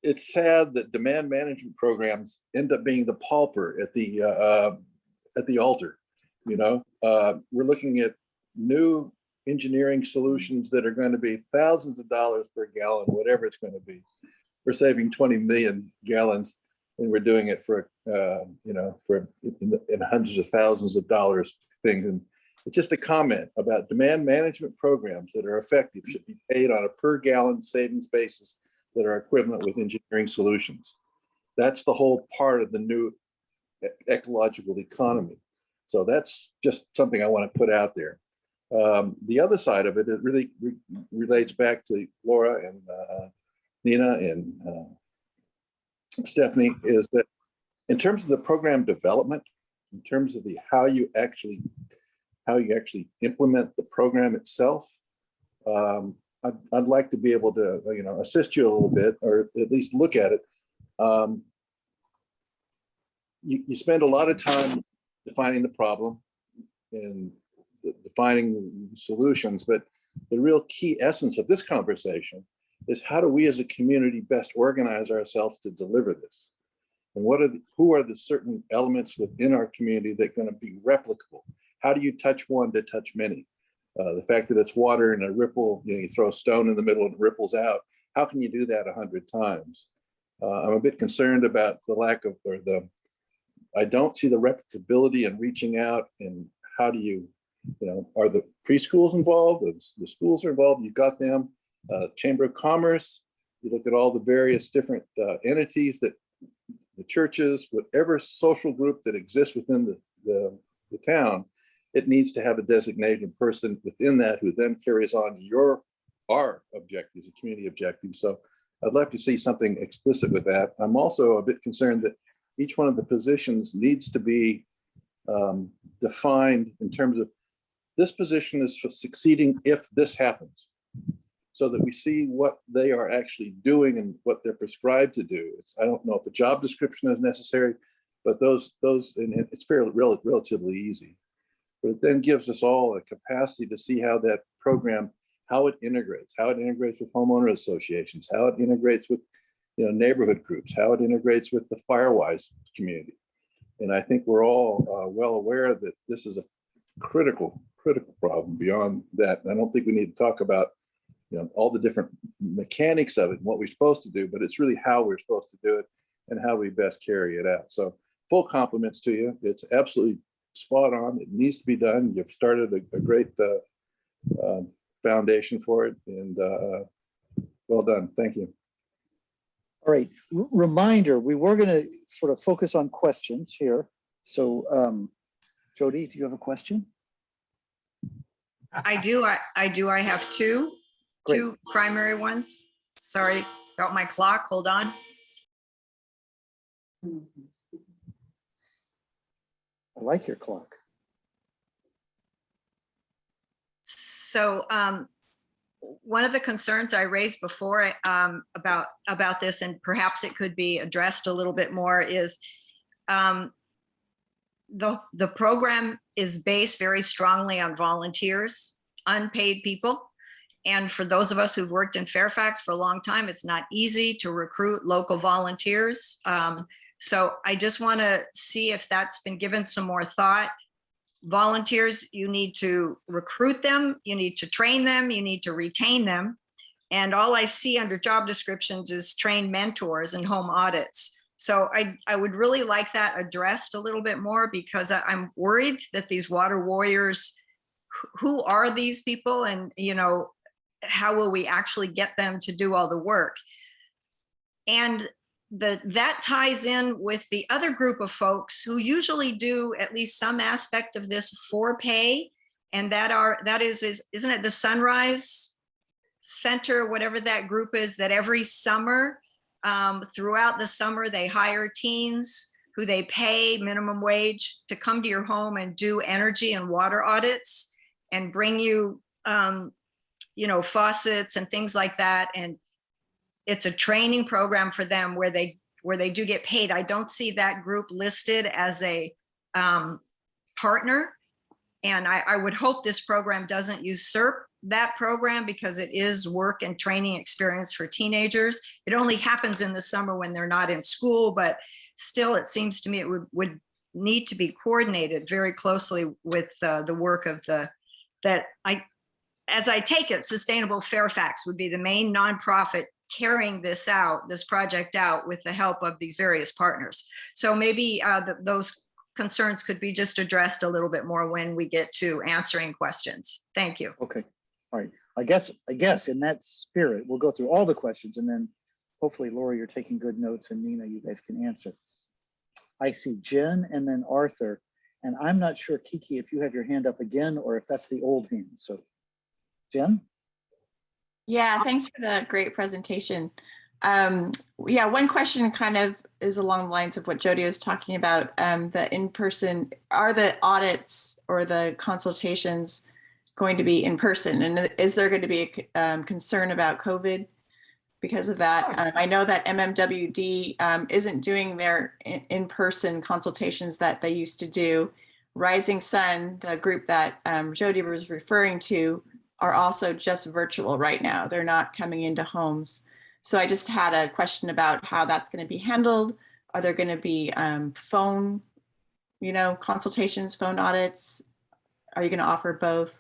Speaker 14: it's sad that demand management programs end up being the pauper at the altar. You know, we're looking at new engineering solutions that are going to be thousands of dollars per gallon, whatever it's going to be. We're saving 20 million gallons, and we're doing it for in hundreds of thousands of dollars things. And it's just a comment about demand management programs that are effective should be paid on a per gallon savings basis that are equivalent with engineering solutions. That's the whole part of the new ecological economy. So that's just something I want to put out there. The other side of it, it really relates back to Laura and Nina and Stephanie, is that in terms of the program development, in terms of how you actually implement the program itself, I'd like to be able to assist you a little bit, or at least look at it. You spend a lot of time defining the problem and defining solutions, but the real key essence of this conversation is how do we as a community best organize ourselves to deliver this? And who are the certain elements within our community that are going to be replicable? How do you touch one to touch many? The fact that it's water and a ripple, you throw a stone in the middle and it ripples out. How can you do that 100 times? I'm a bit concerned about the lack of, I don't see the replicability and reaching out, and how do you, are the preschools involved? The schools are involved, you've got them. Chamber of Commerce, you look at all the various different entities, that the churches, whatever social group that exists within the town, it needs to have a designated person within that who then carries on our objectives, the community objectives. So I'd like to see something explicit with that. I'm also a bit concerned that each one of the positions needs to be defined in terms of this position is for succeeding if this happens, so that we see what they are actually doing and what they're prescribed to do. I don't know if a job description is necessary, but those and it's fairly relatively easy. But it then gives us all a capacity to see how that program, how it integrates with homeowner associations, how it integrates with neighborhood groups, how it integrates with the Firewise community. And I think we're all well aware that this is a critical problem. Beyond that, and I don't think we need to talk about all the different mechanics of it and what we're supposed to do, but it's really how we're supposed to do it and how we best carry it out. So full compliments to you. It's absolutely spot on. It needs to be done. You've started a great foundation for it, and well done. Thank you.
Speaker 1: All right, reminder, we were going to sort of focus on questions here. So Jody, do you have a question?
Speaker 9: I do. I have two primary ones. Sorry about my clock. Hold on.
Speaker 1: I like your clock.
Speaker 9: So one of the concerns I raised before about this, and perhaps it could be addressed a little bit more, is the program is based very strongly on volunteers, unpaid people. And for those of us who've worked in Fairfax for a long time, it's not easy to recruit local volunteers. So I just want to see if that's been given some more thought. Volunteers, you need to recruit them, you need to train them, you need to retain them. And all I see under job descriptions is trained mentors and home audits. So I would really like that addressed a little bit more, because I'm worried that these water warriors, who are these people, and how will we actually get them to do all the work? And that ties in with the other group of folks who usually do at least some aspect of this for pay, and that is isn't it the Sunrise Center, whatever that group is, that every summer, throughout the summer, they hire teens who they pay minimum wage to come to your home and do energy and water audits and bring you faucets and things like that. And it's a training program for them where they do get paid. I don't see that group listed as a partner. And I would hope this program doesn't usurp that program, because it is work and training experience for teenagers. It only happens in the summer when they're not in school, but still it seems to me it would need to be coordinated very closely with the work of as I take it, Sustainable Fairfax would be the main nonprofit carrying this project out with the help of these various partners. So maybe those concerns could be just addressed a little bit more when we get to answering questions. Thank you.
Speaker 1: Okay, all right. I guess in that spirit, we'll go through all the questions, and then hopefully, Laura, you're taking good notes, and Nina, you guys can answer. I see Jen and then Arthur, and I'm not sure, Kiki, if you have your hand up again or if that's the old hand. So Jen?
Speaker 15: Yeah, thanks for the great presentation. Yeah, one question kind of is along the lines of what Jody was talking about, the in-person, are the audits or the consultations going to be in person? And is there going to be a concern about COVID because of that? I know that MMWD isn't doing their in-person consultations that they used to do. Rising Sun, the group that Jody was referring to, are also just virtual right now. They're not coming into homes. So I just had a question about how that's going to be handled. Are there going to be phone, consultations, phone audits? Are you going to offer both?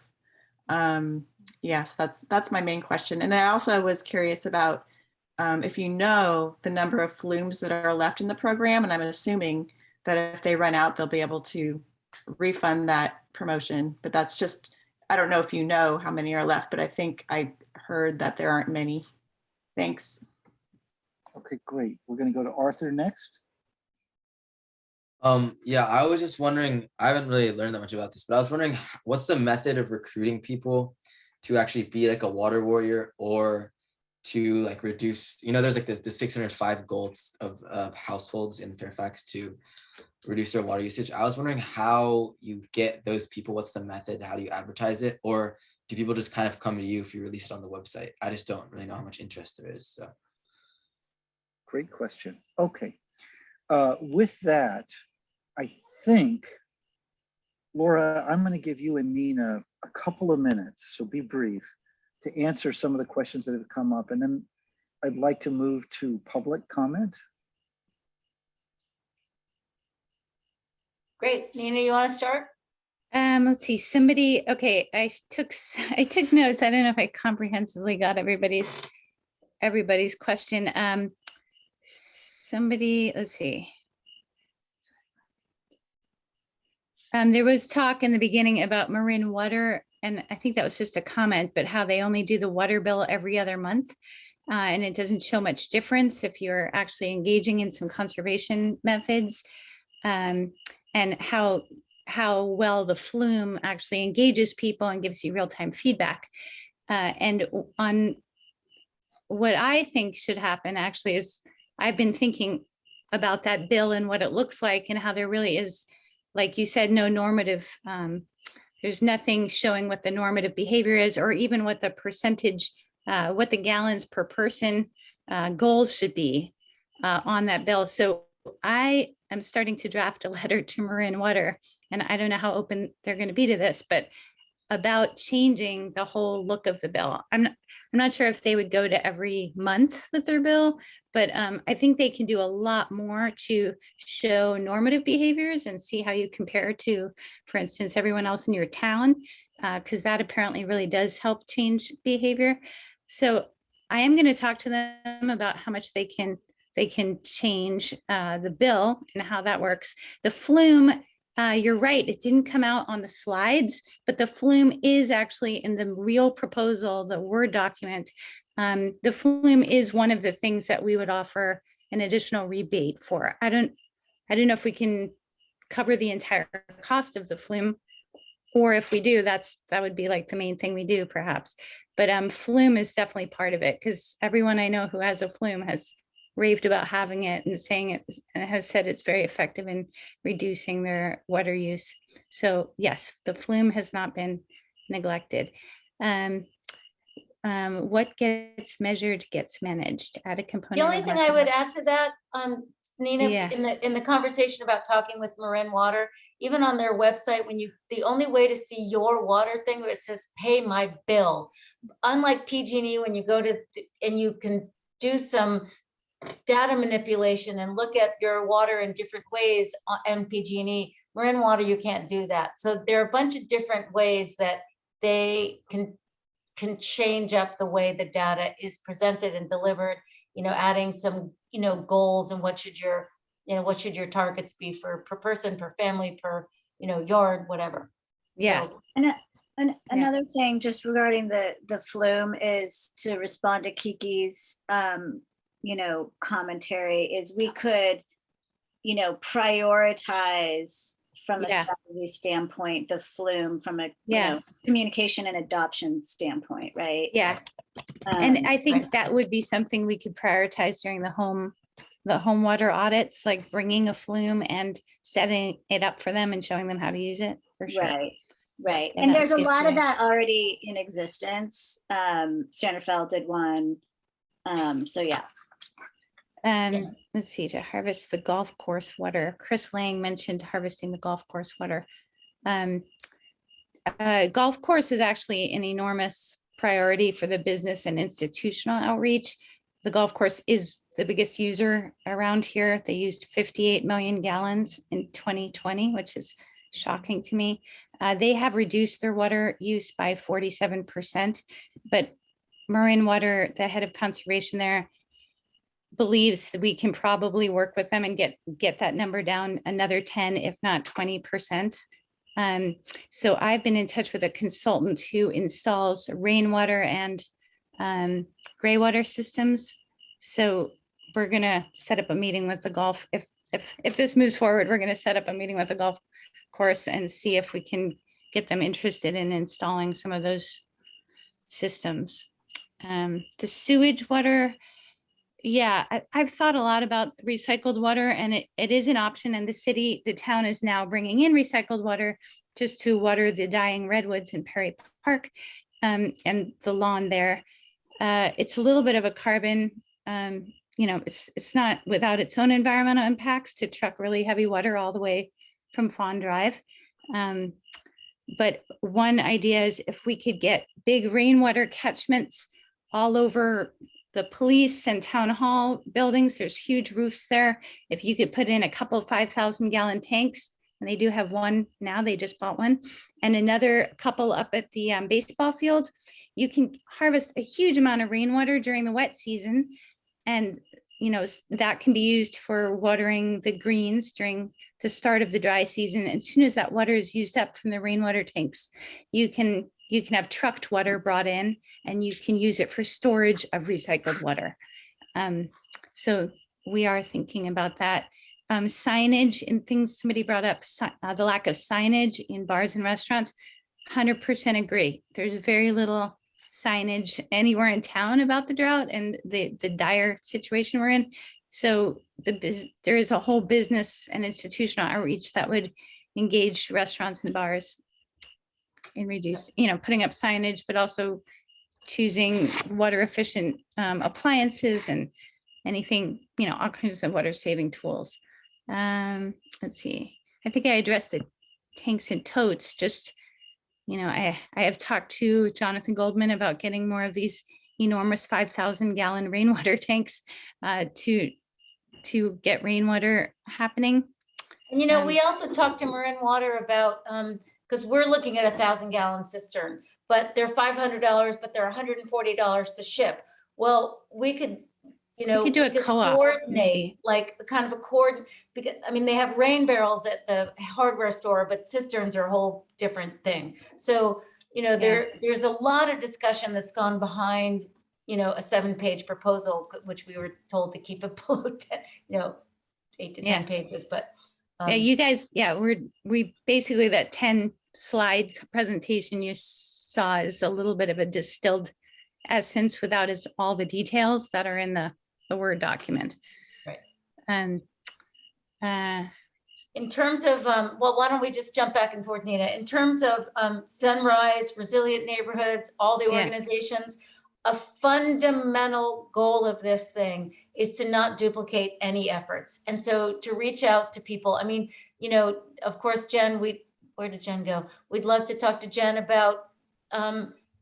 Speaker 15: Yes, that's my main question. And I also was curious about if you know the number of flumes that are left in the program, and I'm assuming that if they run out, they'll be able to refund that promotion. But that's just, I don't know if you know how many are left, but I think I heard that there aren't many. Thanks.
Speaker 1: Okay, great. We're going to go to Arthur next.
Speaker 7: Yeah, I was just wondering, I haven't really learned that much about this, but I was wondering, what's the method of recruiting people to actually be like a water warrior, or to like reduce, there's like the 605 goals of households in Fairfax to reduce their water usage. I was wondering how you get those people. What's the method? How do you advertise it? Or do people just kind of come to you if you release it on the website? I just don't really know how much interest there is. So.
Speaker 1: Great question. Okay. With that, I think, Laura, I'm going to give you and Nina a couple of minutes, so be brief, to answer some of the questions that have come up. And then I'd like to move to public comment.
Speaker 12: Great. Nina, you want to start?
Speaker 13: Let's see, somebody, okay, I took notes. I don't know if I comprehensively got everybody's question. Somebody, let's see. There was talk in the beginning about Marin Water, and I think that was just a comment, but how they only do the water bill every other month. And it doesn't show much difference if you're actually engaging in some conservation methods. And how well the flume actually engages people and gives you real-time feedback. And on what I think should happen actually is I've been thinking about that bill and what it looks like and how there really is, like you said, no normative, there's nothing showing what the normative behavior is, or even what the percentage, what the gallons per person goals should be on that bill. So I am starting to draft a letter to Marin Water, and I don't know how open they're going to be to this, but about changing the whole look of the bill. I'm not sure if they would go to every month with their bill, but I think they can do a lot more to show normative behaviors and see how you compare to, for instance, everyone else in your town, because that apparently really does help change behavior. So I am going to talk to them about how much they can change the bill and how that works. The flume, you're right, it didn't come out on the slides, but the flume is actually in the real proposal, the Word document. The flume is one of the things that we would offer an additional rebate for. I don't know if we can cover the entire cost of the flume, or if we do, that would be like the main thing we do perhaps. But flume is definitely part of it, because everyone I know who has a flume has raved about having it and saying it, and has said it's very effective in reducing their water use. So yes, the flume has not been neglected. What gets measured gets managed. Add a component.
Speaker 12: The only thing I would add to that, Nina,
Speaker 13: Yeah.
Speaker 12: in the conversation about talking with Marin Water, even on their website, the only way to see your water thing, where it says pay my bill, unlike PG&E, when you go to and you can do some data manipulation and look at your water in different ways on PG&E. Marin Water, you can't do that. So there are a bunch of different ways that they can change up the way the data is presented and delivered, adding some, goals, and what should your targets be for per person, per family, per, yard, whatever.
Speaker 13: Yeah.
Speaker 12: So,
Speaker 3: And another thing just regarding the flume is to respond to Kiki's commentary, is we could, prioritize from a
Speaker 13: Yeah.
Speaker 3: strategy standpoint, the flume from a
Speaker 13: Yeah.
Speaker 3: communication and adoption standpoint, right?
Speaker 13: Yeah. And I think
Speaker 12: right.
Speaker 13: that would be something we could prioritize during the home water audits, like bringing a flume and setting it up for them and showing them how to use it, for sure.
Speaker 3: Right.
Speaker 13: Yeah,
Speaker 3: And
Speaker 13: that
Speaker 3: there's a
Speaker 13: seems
Speaker 3: lot of
Speaker 13: great.
Speaker 3: that already in existence. Sanderfeld did one. So yeah.
Speaker 13: Let's see, to harvest the golf course water. Chris Lang mentioned harvesting the golf course water. Golf course is actually an enormous priority for the business and institutional outreach. The golf course is the biggest user around here. They used 58 million gallons in 2020, which is shocking to me. They have reduced their water use by 47%, but Marin Water, the head of conservation there, believes that we can probably work with them and get that number down another 10, if not 20%. So I've been in touch with a consultant who installs rainwater and gray water systems. So we're gonna set up a meeting with the golf. If this moves forward, we're gonna set up a meeting with the golf course and see if we can get them interested in installing some of those systems. The sewage water, yeah, I've thought a lot about recycled water, and it is an option. And the town is now bringing in recycled water just to water the dying redwoods in Perry Park and the lawn there. It's a little bit of a carbon, it's not without its own environmental impacts to truck really heavy water all the way from Fawn Drive. But one idea is if we could get big rainwater catchments all over the police and town hall buildings, there's huge roofs there. If you could put in a couple 5,000-gallon tanks, and they do have one now, they just bought one, and another couple up at the baseball field, you can harvest a huge amount of rainwater during the wet season. And, you know, that can be used for watering the greens during the start of the dry season. As soon as that water is used up from the rainwater tanks, you can have trucked water brought in, and you can use it for storage of recycled water. So we are thinking about that. Signage and things somebody brought up, the lack of signage in bars and restaurants, 100% agree. There's very little signage anywhere in town about the drought and the dire situation we're in. So there is a whole business and institutional outreach that would engage restaurants and bars and reduce, you know, putting up signage, but also choosing water efficient appliances and anything, you know, all kinds of water saving tools. Let's see, I think I addressed the tanks and totes. Just, you know, I have talked to Jonathan Goldman about getting more of these enormous 5,000-gallon rainwater tanks to get rainwater happening.
Speaker 12: And, you know, we also talked to Marin Water about, because we're looking at 1,000-gallon cistern, but they're $500, but they're $140 to ship. Well, we could, you know,
Speaker 13: could do a co-op,
Speaker 12: coordinate,
Speaker 13: maybe.
Speaker 12: like kind of a because I mean, they have rain barrels at the hardware store, but cisterns are a whole different thing. So, you know, there's a lot of discussion that's gone behind, you know, a 7-page proposal, which we were told to keep it below 10, you know, 8 to 10 pages, but.
Speaker 13: Yeah, you guys, we basically, that 10-slide presentation you saw is a little bit of a distilled essence without all the details that are in the Word document.
Speaker 12: Right.
Speaker 13: And
Speaker 12: in terms of, well, why don't we just jump back and forth, Nina? In terms of Sunrise, Resilient Neighborhoods, all the organizations, a fundamental goal of this thing is to not duplicate any efforts. And so to reach out to people, I mean, you know, of course, Jen, where did Jen go? We'd love to talk to Jen about,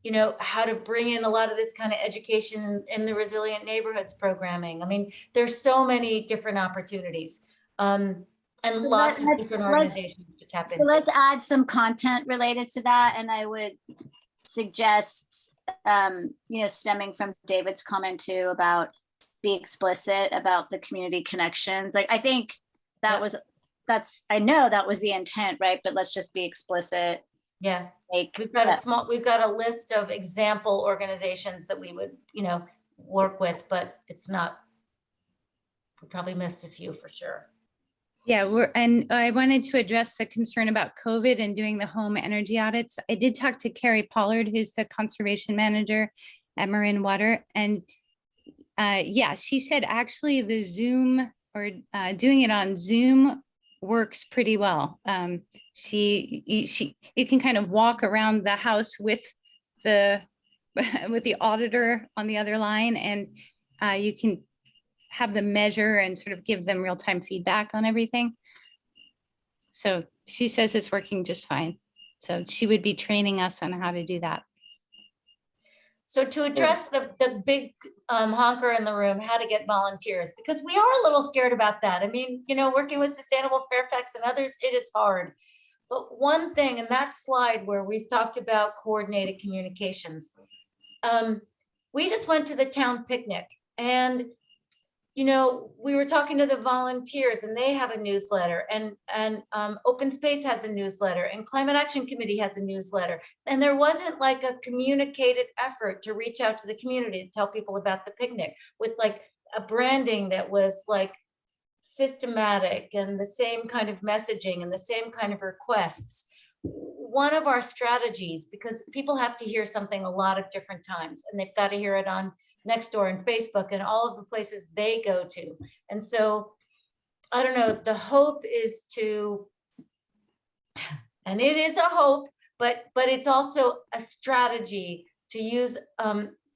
Speaker 12: you know, how to bring in a lot of this kind of education in the Resilient Neighborhoods programming. I mean, there's so many different opportunities and lots of different organizations to tap into.
Speaker 3: So let's add some content related to that. And I would suggest, you know, stemming from David's comment too about be explicit about the community connections. Like, I think that I know that was the intent, right? But let's just be explicit.
Speaker 12: Yeah,
Speaker 3: like
Speaker 12: we've got a list of example organizations that we would, you know, work with, but it's not, we probably missed a few for sure.
Speaker 13: Yeah, and I wanted to address the concern about COVID and doing the home energy audits. I did talk to Carrie Pollard, who's the conservation manager at Marin Water. And yeah, she said actually the Zoom or doing it on Zoom works pretty well. You can kind of walk around the house with the auditor on the other line, and you can have them measure and sort of give them real-time feedback on everything. So she says it's working just fine. So she would be training us on how to do that.
Speaker 12: So to address the big honker in the room, how to get volunteers, because we are a little scared about that. I mean, you know, working with Sustainable Fairfax and others, it is hard. But one thing in that slide where we've talked about coordinated communications, we just went to the town picnic, and you know, we were talking to the volunteers, and they have a newsletter, and Open Space has a newsletter, and Climate Action Committee has a newsletter. And there wasn't like a communicated effort to reach out to the community to tell people about the picnic with like a branding that was like systematic and the same kind of messaging and the same kind of requests. One of our strategies, because people have to hear something a lot of different times, and they've got to hear it on Nextdoor and Facebook and all of the places they go to. And so, I don't know, the hope is to, and it is a hope, but it's also a strategy to use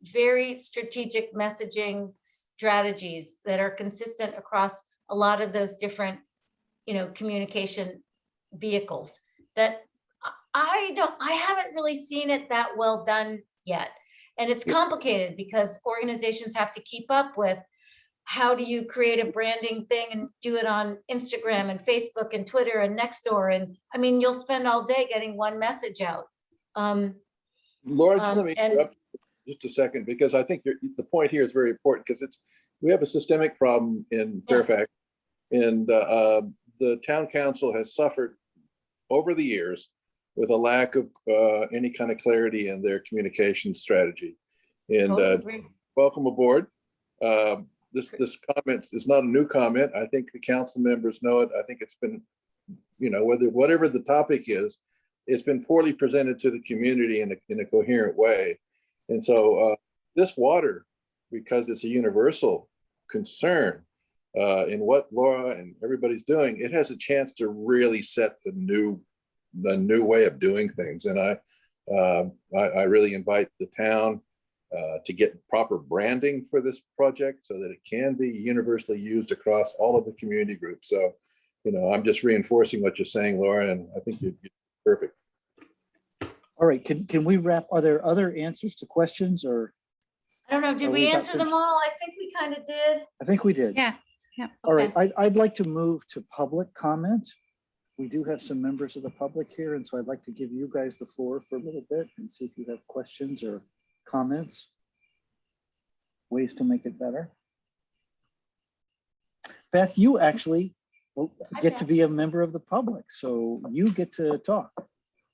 Speaker 12: very strategic messaging strategies that are consistent across a lot of those different, you know, communication vehicles that I haven't really seen it that well done yet. And it's
Speaker 1: Yeah.
Speaker 12: complicated because organizations have to keep up with how do you create a branding thing and do it on Instagram and Facebook and Twitter and Nextdoor. And I mean, you'll spend all day getting one message out.
Speaker 14: Laura, just let me
Speaker 12: and-
Speaker 14: interrupt just a second, because I think the point here is very important, because we have a systemic problem in
Speaker 12: Yeah.
Speaker 14: Fairfax. And the town council has suffered over the years with a lack of any kind of clarity in their communication strategy. And
Speaker 12: Totally agree.
Speaker 14: welcome aboard. This comment is not a new comment. I think the council members know it. I think it's been, whatever the topic is, it's been poorly presented to the community in a coherent way. And so this water, because it's a universal concern in what Laura and everybody's doing, it has a chance to really set the new way of doing things. And I really invite the town to get proper branding for this project so that it can be universally used across all of the community groups. So, I'm just reinforcing what you're saying, Laura, and I think you're perfect.
Speaker 1: All right, can we wrap? Are there other answers to questions, or?
Speaker 12: I don't know, did
Speaker 1: Are
Speaker 12: we
Speaker 1: we about
Speaker 12: answer them
Speaker 1: finished?
Speaker 12: all? I think we kind of did.
Speaker 1: I think we did.
Speaker 13: Yeah.
Speaker 1: All right,
Speaker 12: Okay.
Speaker 1: I'd like to move to public comment. We do have some members of the public here, and so I'd like to give you guys the floor for a little bit and see if you have questions or comments, ways to make it better. Beth, you actually get to
Speaker 12: Beth.
Speaker 1: be a member of the public, so you get to talk.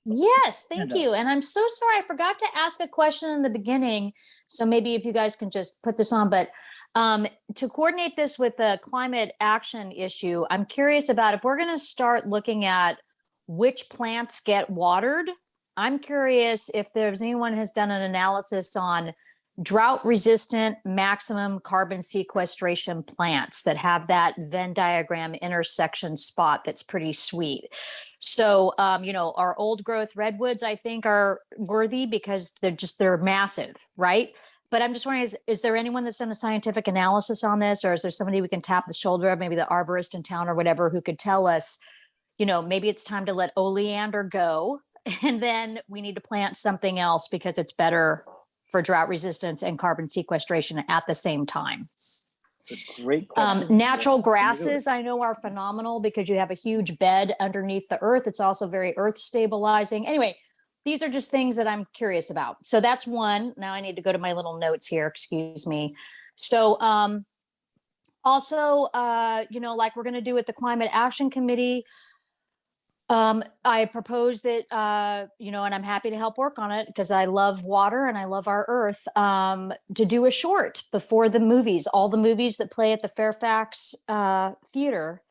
Speaker 16: Yes, thank
Speaker 1: Hand up.
Speaker 16: you. And I'm so sorry, I forgot to ask a question in the beginning. So maybe if you guys can just put this on, but to coordinate this with the climate action issue, I'm curious about if we're going to start looking at which plants get watered. I'm curious if there's anyone has done an analysis on drought resistant maximum carbon sequestration plants that have that Venn diagram intersection spot that's pretty sweet. So, our old growth redwoods, I think, are worthy because they're massive, right? But I'm just wondering, is there anyone that's done a scientific analysis on this, or is there somebody we can tap the shoulder of, maybe the arborist in town or whatever, who could tell us, maybe it's time to let oleander go, and then we need to plant something else because it's better for drought resistance and carbon sequestration at the same time.
Speaker 1: It's a great question.
Speaker 16: Natural
Speaker 1: Yeah,
Speaker 16: grasses, I know, are phenomenal because you have a huge bed underneath the earth. It's also very earth stabilizing. Anyway, these are just things that I'm curious about. So that's one. Now I need to go to my little notes here. Excuse me. So also, like we're going to do with the Climate Action Committee, I propose that, and I'm happy to help work on it because I love water and I love our earth, to do a short before the movies, all the movies that play at the Fairfax Theater.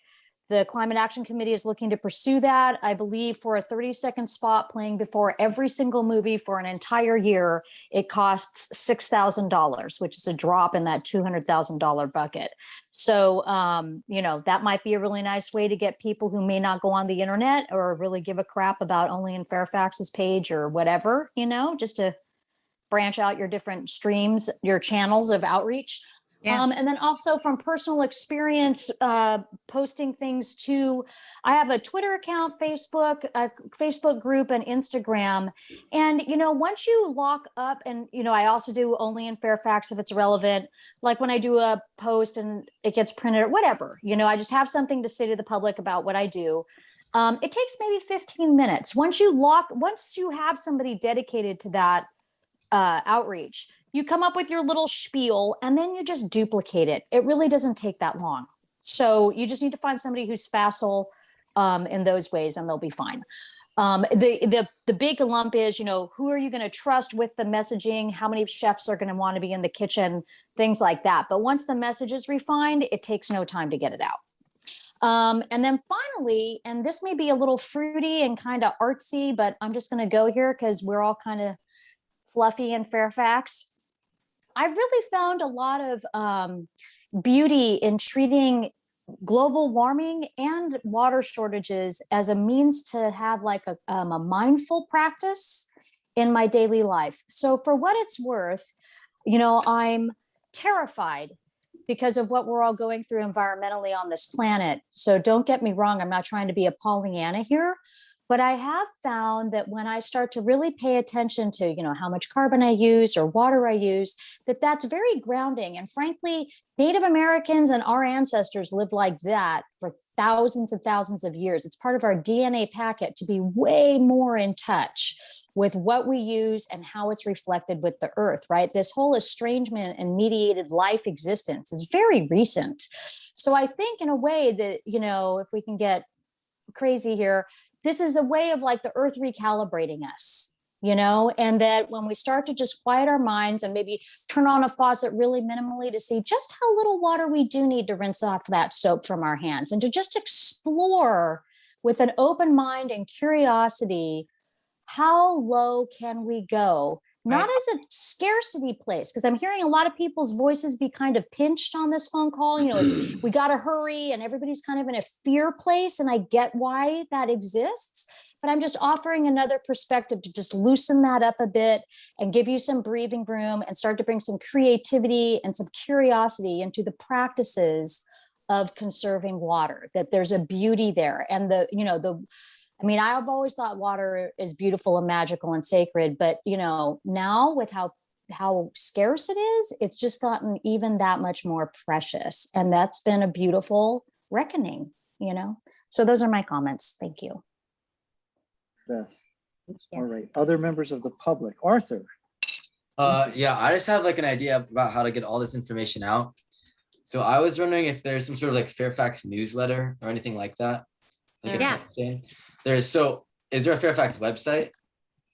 Speaker 16: The Climate Action Committee is looking to pursue that. I believe for a 30-second spot playing before every single movie for an entire year, it costs $6,000, which is a drop in that $200,000 bucket. So, that might be a really nice way to get people who may not go on the internet or really give a crap about Only in Fairfax's page or whatever, just to branch out your different streams, your channels of outreach.
Speaker 13: Yeah.
Speaker 16: And then also from personal experience, posting things to, I have a Twitter account, a Facebook group, and Instagram. And, once you lock up, and, I also do Only in Fairfax if it's relevant, like when I do a post and it gets printed or whatever, I just have something to say to the public about what I do. It takes maybe 15 minutes. Once you have somebody dedicated to that outreach, you come up with your little spiel and then you just duplicate it. It really doesn't take that long. So you just need to find somebody who's facile in those ways and they'll be fine. The big lump is, who are you going to trust with the messaging? How many chefs are going to want to be in the kitchen? Things like that. But once the message is refined, it takes no time to get it out. And then finally, and this may be a little fruity and kind of artsy, but I'm just going to go here because we're all kind of fluffy in Fairfax. I've really found a lot of beauty in treating global warming and water shortages as a means to have like a mindful practice in my daily life. So for what it's worth, I'm terrified because of what we're all going through environmentally on this planet. So don't get me wrong, I'm not trying to be a Pollyanna here, But I have found that when I start to really pay attention to, how much carbon I use or water I use, that's very grounding. And frankly, Native Americans and our ancestors lived like that for thousands and thousands of years. It's part of our DNA packet to be way more in touch with what we use and how it's reflected with the earth, right? This whole estrangement and mediated life existence is very recent. So I think in a way that, if we can get crazy here, this is a way of like the earth recalibrating us, and that when we start to just quiet our minds and maybe turn on a faucet really minimally to see just how little water we do need to rinse off that soap from our hands, and to just explore with an open mind and curiosity, how low can we go? Not as a scarcity place, because I'm hearing a lot of people's voices be kind of pinched on this phone call. It's we got to hurry, and everybody's kind of in a fear place. And I get why that exists, but I'm just offering another perspective to just loosen that up a bit and give you some breathing room and start to bring some creativity and some curiosity into the practices of conserving water, that there's a beauty there. And I've always thought water is beautiful and magical and sacred, but now with how scarce it is, it's just gotten even that much more precious. And that's been a beautiful reckoning, So those are my comments. Thank you.
Speaker 1: Beth. All right. Other members of the public. Arthur.
Speaker 7: Yeah, I just have like an idea about how to get all this information out. So I was wondering if there's some sort of like Fairfax newsletter or anything like that. Like
Speaker 13: Yeah.
Speaker 7: Is there a Fairfax website?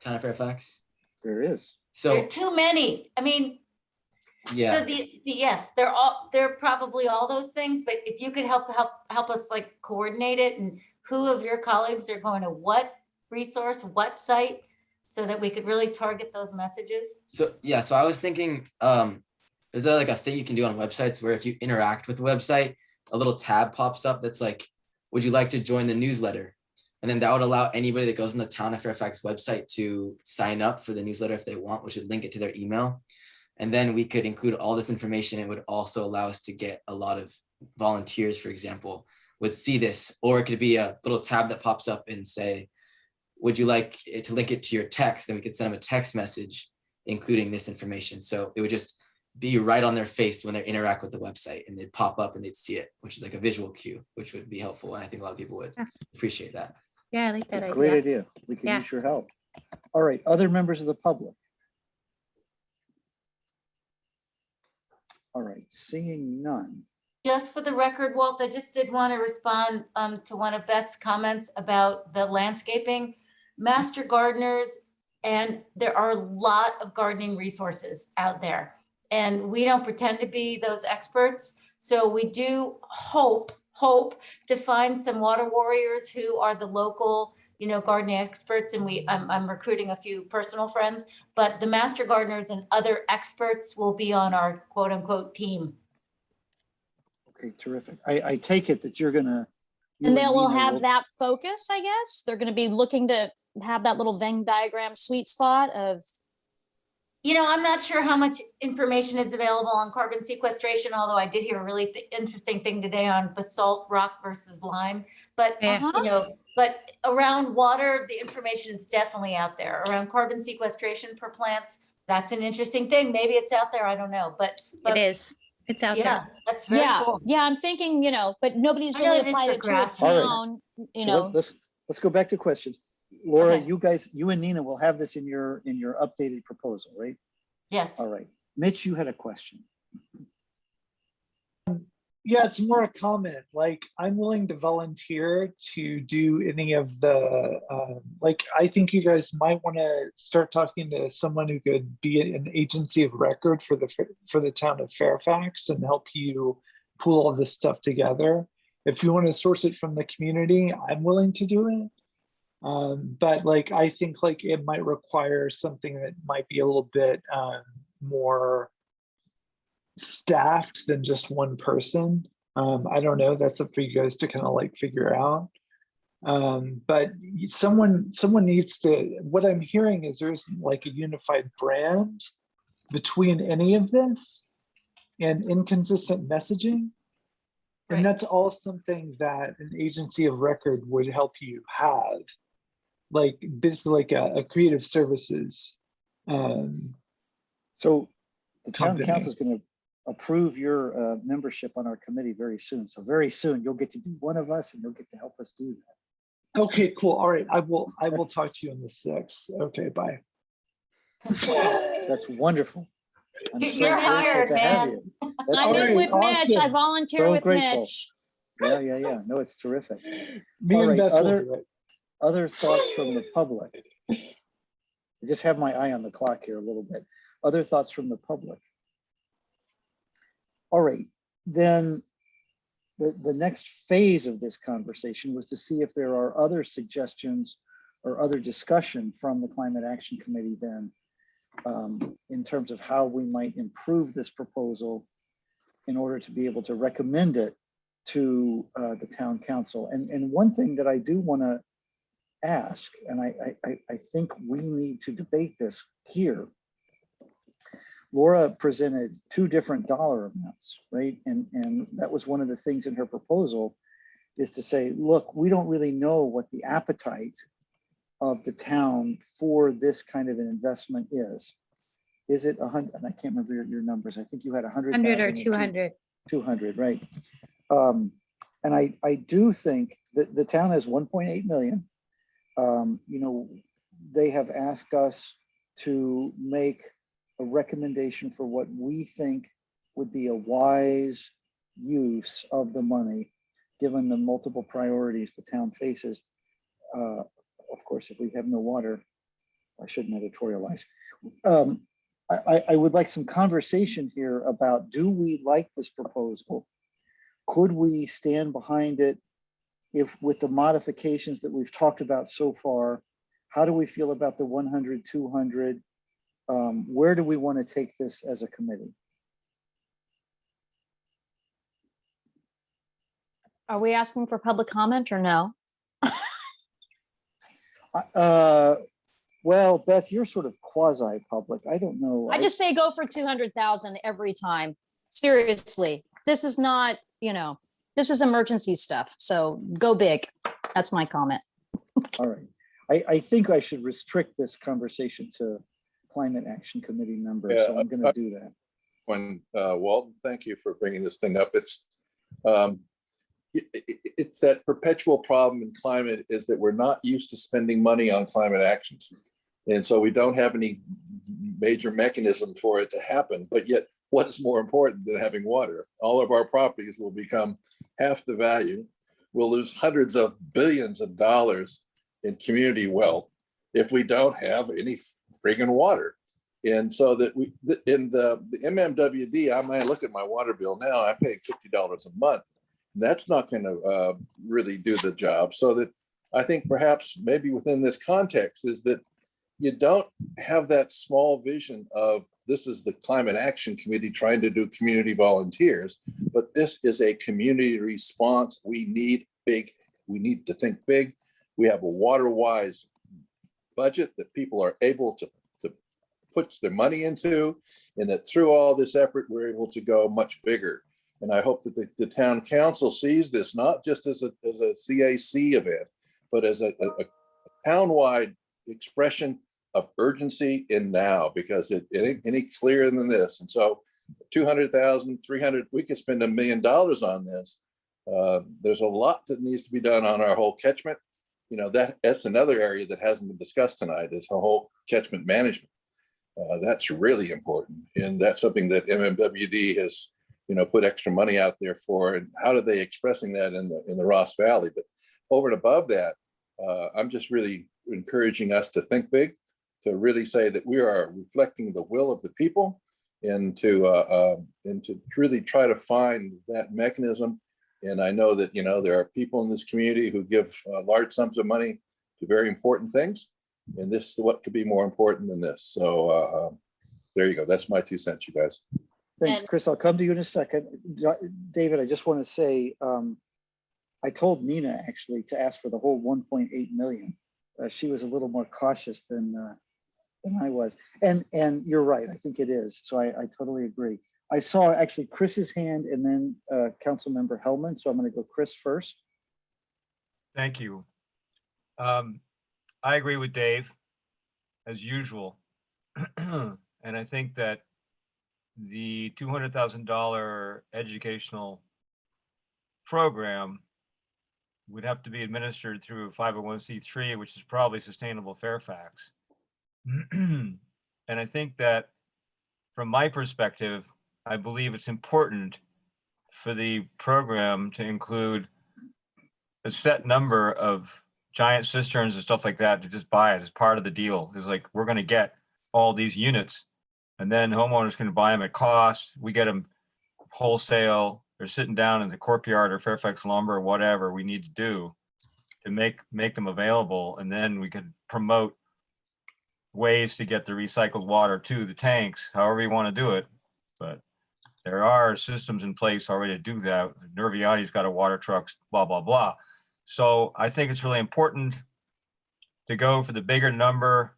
Speaker 7: Town of Fairfax?
Speaker 1: There is.
Speaker 12: There
Speaker 7: So
Speaker 12: are too many. I mean,
Speaker 7: yeah.
Speaker 12: so yes, they're probably all those things, but if you could help us like coordinate it, and who of your colleagues are going to what resource, what site, so that we could really target those messages.
Speaker 7: So yeah, so I was thinking, is there like a thing you can do on websites where if you interact with the website, a little tab pops up that's like, would you like to join the newsletter? And then that would allow anybody that goes on the Town of Fairfax website to sign up for the newsletter if they want, which would link it to their email. And then we could include all this information. It would also allow us to get a lot of volunteers, for example, would see this, or it could be a little tab that pops up and say, would you like it to link it to your text? Then we could send them a text message, including this information. So it would just be right on their face when they interact with the website, and they'd pop up and they'd see it, which is like a visual cue, which would be helpful. And I think a lot of people would appreciate that.
Speaker 13: Yeah, I like that idea.
Speaker 1: Great idea. We can
Speaker 13: Yeah.
Speaker 1: use your help. All right. Other members of the public. All right. Seeing none.
Speaker 12: Just for the record, Walt, I just did want to respond to one of Beth's comments about the landscaping. Master gardeners, and there are a lot of gardening resources out there, and we don't pretend to be those experts. So we do hope to find some water warriors who are the local, gardening experts. And I'm recruiting a few personal friends, but the master gardeners and other experts will be on our quote unquote team.
Speaker 1: Okay, terrific. I take it that you're gonna.
Speaker 16: And they will have that focus, I guess. They're going to be looking to have that little Venn diagram sweet spot of.
Speaker 12: I'm not sure how much information is available on carbon sequestration, although I did hear a really interesting thing today on basalt rock versus lime. But,
Speaker 13: Yeah.
Speaker 12: But around water, the information is definitely out there. Around carbon sequestration per plants, that's an interesting thing. Maybe it's out there, I don't know. But
Speaker 13: It is. It's out there.
Speaker 12: yeah, that's very cool.
Speaker 16: Yeah, I'm thinking, but nobody's
Speaker 12: I know
Speaker 16: really
Speaker 12: that it's
Speaker 16: applied
Speaker 12: for
Speaker 16: it to a
Speaker 12: grass.
Speaker 1: All right.
Speaker 16: town,
Speaker 1: So let's go back to questions. Laura,
Speaker 12: Okay.
Speaker 1: you and Nina will have this in your updated proposal, right?
Speaker 12: Yes.
Speaker 1: All right. Mitch, you had a question.
Speaker 10: Yeah, it's more a comment. Like, I'm willing to volunteer to do any of the, I think you guys might want to start talking to someone who could be an agency of record for the town of Fairfax and help you pull all this stuff together. If you want to source it from the community, I'm willing to do it. But I think it might require something that might be a little bit more staffed than just one person. I don't know, that's up for you guys to kind of figure out. But someone needs to, what I'm hearing is there's a unified brand between any of this and inconsistent messaging. And
Speaker 12: Right.
Speaker 10: that's all something that an agency of record would help you have. like business, like a creative services.
Speaker 1: So the town
Speaker 10: Company.
Speaker 1: council is going to approve your membership on our committee very soon. So very soon you'll get to be one of us and you'll get to help us do that.
Speaker 10: Okay, cool. All right, I will talk to you on the 6th. Okay, bye.
Speaker 1: That's wonderful. I'm so
Speaker 12: You're
Speaker 1: grateful
Speaker 12: hired,
Speaker 1: to have
Speaker 12: man.
Speaker 1: you. That's
Speaker 16: I'm
Speaker 10: Alright,
Speaker 16: in
Speaker 1: great.
Speaker 16: with Mitch. I
Speaker 10: awesome.
Speaker 16: volunteer
Speaker 1: So
Speaker 16: with
Speaker 1: grateful.
Speaker 16: Mitch.
Speaker 1: Yeah. No, it's terrific.
Speaker 10: Me
Speaker 1: All
Speaker 10: and
Speaker 1: right,
Speaker 10: Beth will do it.
Speaker 1: Other thoughts from the public? I just have my eye on the clock here a little bit. Other thoughts from the public? All right, then the next phase of this conversation was to see if there are other suggestions or other discussion from the Climate Action Committee then in terms of how we might improve this proposal in order to be able to recommend it to the town council. And one thing that I do want to ask, and I think we need to debate this here. Laura presented 2 different dollar amounts, right? And that was one of the things in her proposal, is to say, look, we don't really know what the appetite of the town for this kind of an investment is. Is it 100? And I can't remember your numbers. I think you had 100,000
Speaker 13: 100 or 200.
Speaker 1: 200, right? And I do think that the town has 1.8 million. You know, they have asked us to make a recommendation for what we think would be a wise use of the money, given the multiple priorities the town faces. Of course, if we have no water, I shouldn't editorialize. I would like some conversation here about, do we like this proposal? Could we stand behind it if with the modifications that we've talked about so far? How do we feel about the 100, 200? Where do we want to take this as a committee?
Speaker 16: Are we asking for public comment or no?
Speaker 1: Well, Beth, you're sort of quasi-public. I don't know.
Speaker 16: I just say go for 200,000 every time. Seriously, this is not, this is emergency stuff. So go big. That's my comment.
Speaker 1: All right. I think I should restrict this conversation to Climate Action Committee members.
Speaker 14: Yeah,
Speaker 1: so I'm going to do that.
Speaker 14: Walton, thank you for bringing this thing up. It's that perpetual problem in climate is that we're not used to spending money on climate actions. And so we don't have any major mechanism for it to happen. But yet, what is more important than having water? All of our properties will become half the value. We'll lose hundreds of billions of dollars in community wealth if we don't have any friggin' water. And so that in the MMWD, I might look at my water bill now, I'm paying $50 a month. That's not going to really do the job. So that I think perhaps maybe within this context is that you don't have that small vision of this is the Climate Action Committee trying to do community volunteers, but this is a community response. We need big, we need to think big. We have a water-wise budget that people are able to put their money into, and that through all this effort, we're able to go much bigger. And I hope that the town council sees this not just as a CAC event, but as a town-wide expression of urgency in now, because it ain't any clearer than this. And so 200,000, 300, we could spend $1 million on this. There's a lot that needs to be done on our whole catchment. That's another area that hasn't been discussed tonight, is the whole catchment management. That's really important. And that's something that MMWD has put extra money out there for. And how are they expressing that in the Ross Valley? But over and above that, I'm just really encouraging us to think big, to really say that we are reflecting the will of the people, and to really try to find that mechanism. And I know that there are people in this community who give large sums of money to very important things, and this is what could be more important than this. So there you go. That's my 2 cents, you guys.
Speaker 1: Thanks, Chris. I'll come to you in a second. David, I just want to say, I told Nina actually to ask for the whole 1.8 million. She was a little more cautious than I was. And you're right, I think it is. So I totally agree. I saw actually Chris's hand and then Councilmember Hellman. So I'm going to go Chris first.
Speaker 5: Thank you. I agree with Dave, as usual. And I think that the $200,000 educational program would have to be administered through a 501c3, which is probably Sustainable Fairfax. And I think that from my perspective, I believe it's important for the program to include a set number of giant cisterns and stuff like that to just buy it as part of the deal. It's like, we're going to get all these units and then homeowners can buy them at cost. We get them wholesale. They're sitting down in the courtyard or Fairfax Lumber or whatever we need to do to make them available. And then we could promote ways to get the recycled water to the tanks, however you want to do it. But there are systems in place already to do that. Nerviati's got a water truck, blah, blah, blah. So I think it's really important to go for the bigger number.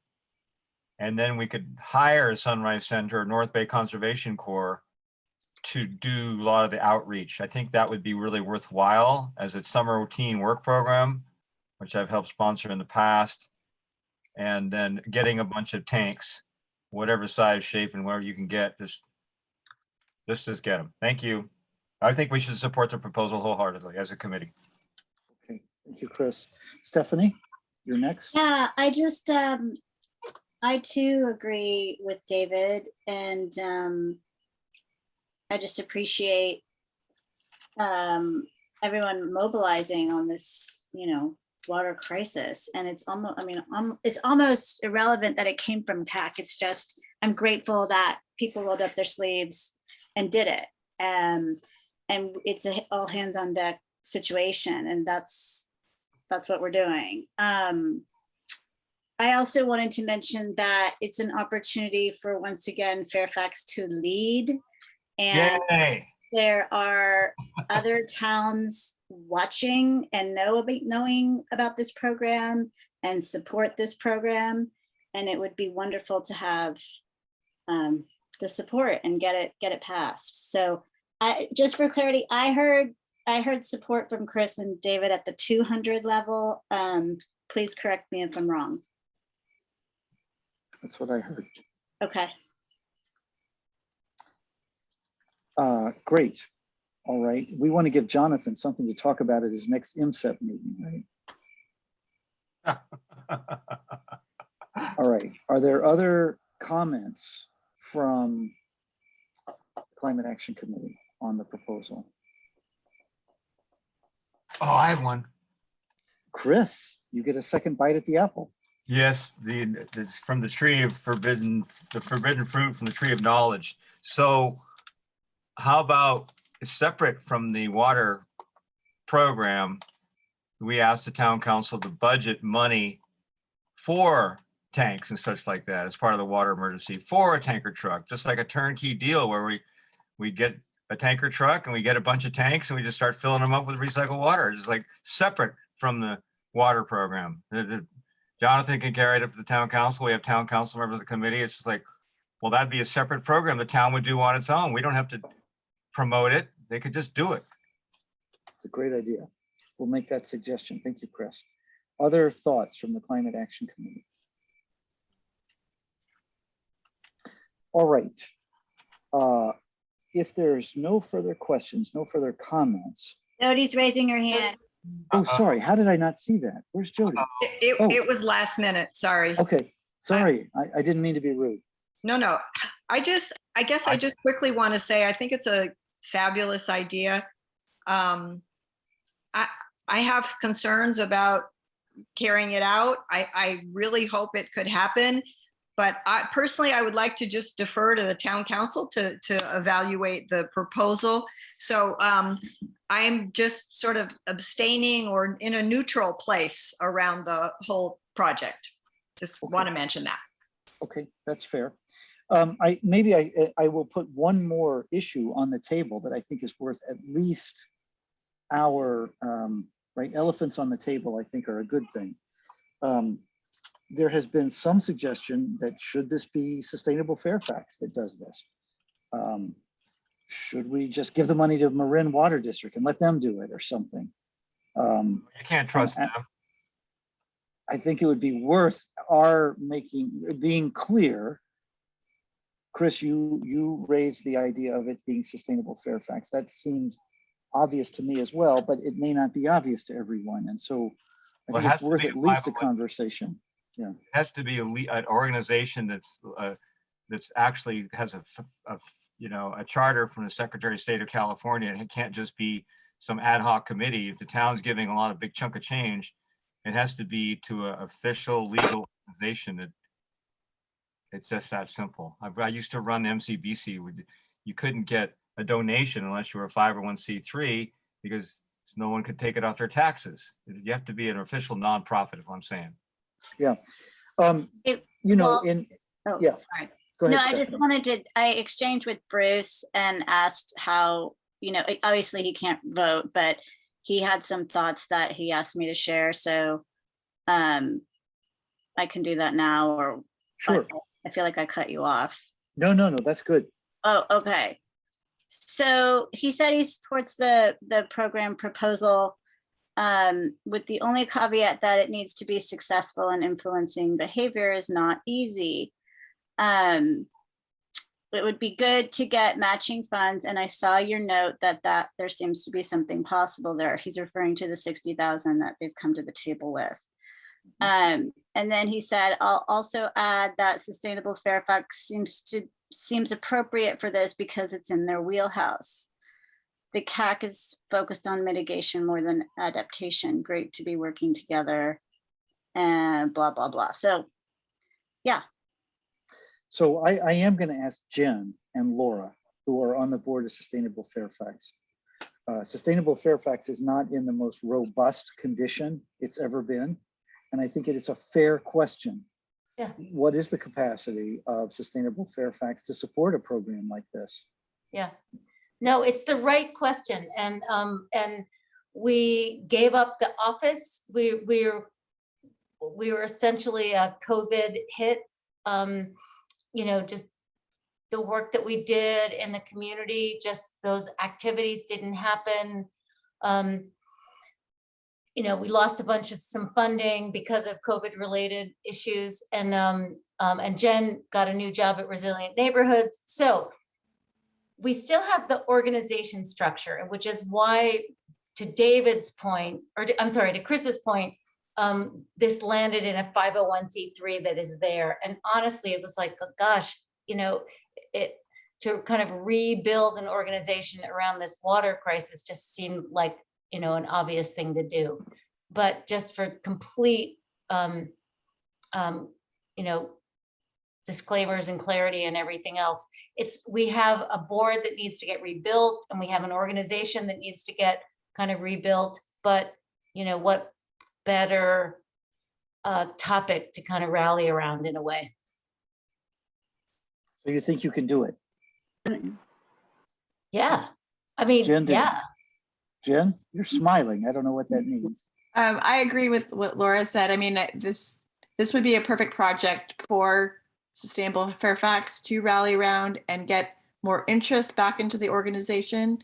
Speaker 5: And then we could hire a Sunrise Center, or North Bay Conservation Corps to do a lot of the outreach. I think that would be really worthwhile as a summer routine work program, which I've helped sponsor in the past. And then getting a bunch of tanks, whatever size, shape, and whatever you can get, just get them. Thank you. I think we should support the proposal wholeheartedly as a committee.
Speaker 1: Okay, thank you, Chris. Stephanie, you're next.
Speaker 3: Yeah, I too agree with David, and I just appreciate everyone mobilizing on this, water crisis. And it's almost irrelevant that it came from CAC. It's just, I'm grateful that people rolled up their sleeves and did it. And it's a all hands on deck situation, and that's what we're doing. I also wanted to mention that it's an opportunity for, once again, Fairfax to lead. And
Speaker 5: Yay.
Speaker 3: There are other towns watching and knowing about this program and support this program. And it would be wonderful to have the support and get it passed. So just for clarity, I heard support from Chris and David at the 200 level. Please correct me if I'm wrong.
Speaker 1: That's what I heard.
Speaker 3: Okay.
Speaker 1: Great. All right. We want to give Jonathan something to talk about at his next Msep meeting, right? All right. Are there other comments from Climate Action Committee on the proposal?
Speaker 5: Oh, I have one.
Speaker 1: Chris, you get a second bite at the apple.
Speaker 5: Yes, this from the tree of forbidden fruit from the tree of knowledge. So how about separate from the water program, we asked the town council to budget money for tanks and such like that as part of the water emergency for a tanker truck, just like a turnkey deal where we get a tanker truck and we get a bunch of tanks and we just start filling them up with recycled water, just like separate from the water program. Jonathan can carry it up to the town council. We have town council members of the committee. It's just like, well, that'd be a separate program the town would do on its own. We don't have to promote it. They could just do it.
Speaker 1: It's a great idea. We'll make that suggestion. Thank you, Chris. Other thoughts from the Climate Action Committee? All right. If there's no further questions, no further comments.
Speaker 3: Jody's raising her hand.
Speaker 1: Oh, sorry. How did I not see that? Where's Jody?
Speaker 9: It was last minute, sorry.
Speaker 1: Okay, sorry. I didn't mean to be rude.
Speaker 9: No. I guess I just quickly want to say, I think it's a fabulous idea. I have concerns about carrying it out. I really hope it could happen. But personally, I would like to just defer to the town council to evaluate the proposal. So I'm just sort of abstaining or in a neutral place around the whole project. Just want to mention that.
Speaker 1: Okay, that's fair. I will put one more issue on the table that I think is worth at least our, right, elephants on the table, I think are a good thing. There has been some suggestion that should this be Sustainable Fairfax that does this? Should we just give the money to Marin Water District and let them do it or something?
Speaker 5: You can't trust them.
Speaker 1: I think it would be worth our being clear. Chris, you raised the idea of it being sustainable Fairfax. That seemed obvious to me as well, but it may not be obvious to everyone. And so I
Speaker 5: Well, it
Speaker 1: think
Speaker 5: has
Speaker 1: it's
Speaker 5: to
Speaker 1: worth
Speaker 5: be
Speaker 1: at
Speaker 5: a
Speaker 1: least a
Speaker 5: 501c3.
Speaker 1: conversation. Yeah.
Speaker 5: It has to be an organization that's actually has a charter from the Secretary of State of California. It can't just be some ad hoc committee. If the town's giving a lot of big chunk of change, it has to be to an official legal organization. That it's just that simple. I used to run the MCBC. You couldn't get a donation unless you were a 501c3 because no one could take it off their taxes. You have to be an official nonprofit, if I'm saying.
Speaker 1: Yeah.
Speaker 3: Well, oh,
Speaker 1: yeah.
Speaker 3: sorry.
Speaker 1: Go ahead,
Speaker 3: No, I just
Speaker 1: Stephanie.
Speaker 3: wanted to, I exchanged with Bruce and asked how, obviously he can't vote, but he had some thoughts that he asked me to share. So I can do that now, or
Speaker 1: Sure.
Speaker 3: I feel like I cut you off.
Speaker 1: No, that's good.
Speaker 3: Oh, okay. So he said he supports the program proposal with the only caveat that it needs to be successful and influencing behavior is not easy. It would be good to get matching funds. And I saw your note that there seems to be something possible there. He's referring to the 60,000 that they've come to the table with. And then he said, I'll also add that Sustainable Fairfax seems appropriate for this because it's in their wheelhouse. The CAC is focused on mitigation more than adaptation. Great to be working together and blah, blah, blah. So, yeah.
Speaker 1: So I am going to ask Jen and Laura, who are on the board of Sustainable Fairfax. Sustainable Fairfax is not in the most robust condition it's ever been. And I think it is a fair question.
Speaker 12: Yeah.
Speaker 1: What is the capacity of Sustainable Fairfax to support a program like this?
Speaker 12: Yeah. No, it's the right question. And we gave up the office. We were essentially a COVID hit. Just the work that we did in the community, just those activities didn't happen. We lost a bunch of some funding because of COVID related issues, and Jen got a new job at Resilient Neighborhoods. So we still have the organization structure, which is why, to David's point, to Chris's point, this landed in a 501c3 that is there. And honestly, it was like, gosh, to kind of rebuild an organization around this water crisis just seemed like, an obvious thing to do. But just for complete, disclaimers and clarity and everything else, we have a board that needs to get rebuilt, and we have an organization that needs to get kind of rebuilt. But what better topic to kind of rally around in a way.
Speaker 1: So you think you can do it?
Speaker 12: Yeah. I mean,
Speaker 1: Jen,
Speaker 12: yeah.
Speaker 1: Jen, you're smiling. I don't know what that means.
Speaker 15: I agree with what Laura said. I mean, this would be a perfect project for Sustainable Fairfax to rally around and get more interest back into the organization.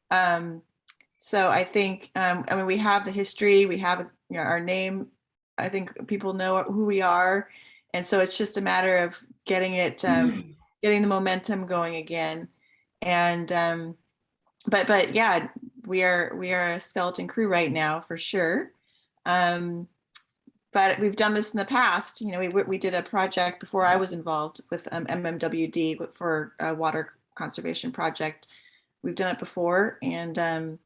Speaker 15: So I think, we have the history, we have our name. I think people know who we are. And so it's just a matter of getting it, getting the momentum going again. And, but yeah, we are a skeleton crew right now for sure. But we've done this in the past. We did a project before I was involved with MMWD for a water conservation project. We've done it before, and I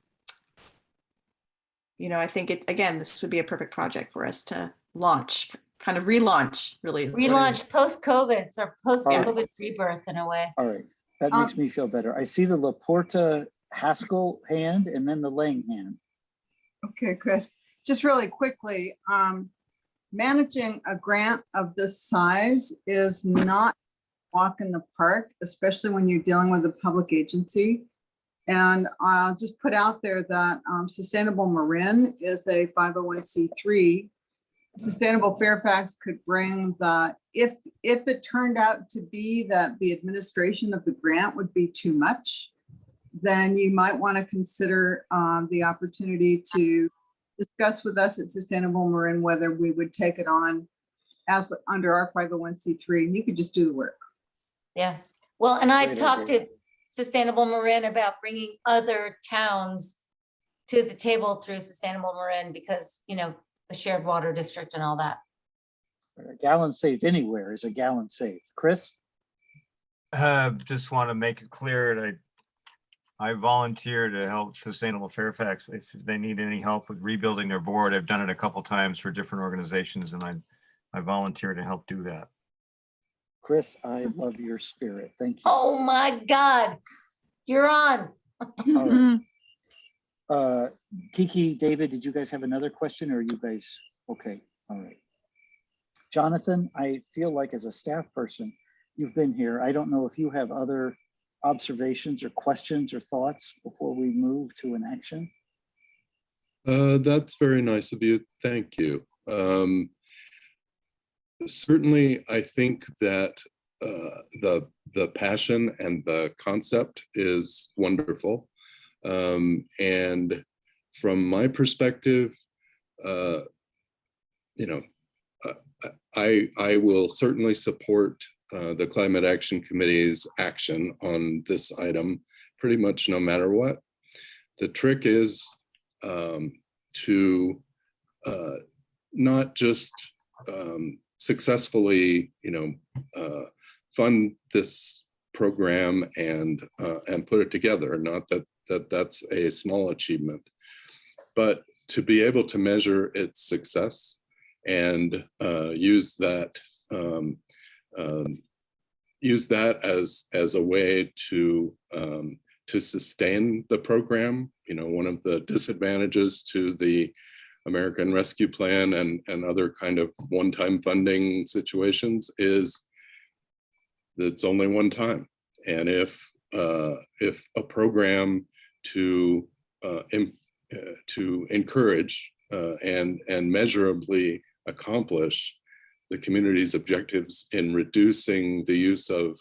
Speaker 15: think this would be a perfect project for us to launch, kind of relaunch, really.
Speaker 12: Relaunch post-COVID. It's our post-COVID rebirth in a way.
Speaker 1: All right, that makes me feel better. I see the Laporta Haskell hand and then the Lang hand.
Speaker 6: Okay, good. Just really quickly, managing a grant of this size is not a walk in the park, especially when you're dealing with a public agency. And I'll just put out there that Sustainable Marin is a 501c3. Sustainable Fairfax could bring if it turned out to be that the administration of the grant would be too much, then you might want to consider the opportunity to discuss with us at Sustainable Marin whether we would take it on as under our 501c3, and you could just do the work.
Speaker 12: Yeah, well, and I
Speaker 1: Great
Speaker 12: talked
Speaker 1: idea.
Speaker 12: to Sustainable Marin about bringing other towns to the table through Sustainable Marin because, you know, the shared water district and all that.
Speaker 1: A gallon saved anywhere is a gallon saved. Chris?
Speaker 5: Just want to make it clear that I volunteer to help Sustainable Fairfax if they need any help with rebuilding their board. I've done it a couple times for different organizations, and I volunteer to help do that.
Speaker 1: Chris, I love your spirit. Thank you.
Speaker 12: Oh my God, you're on.
Speaker 1: All right. Kiki, David, did you guys have another question, or are you guys okay? All right. Jonathan, I feel like as a staff person, you've been here. I don't know if you have other observations or questions or thoughts before we move to an action.
Speaker 11: That's very nice of you. Thank you. Certainly, I think that the passion and the concept is wonderful. And from my perspective, you know, I will certainly support the Climate Action Committee's action on this item pretty much no matter what. The trick is to not just successfully, you know, fund this program and put it together. Not that that's a small achievement, but to be able to measure its success and use that as a way to sustain the program. You know, one of the disadvantages to the American Rescue Plan and other kind of one-time funding situations is that it's only one time. And if a program to encourage and measurably accomplish the community's objectives in reducing the use of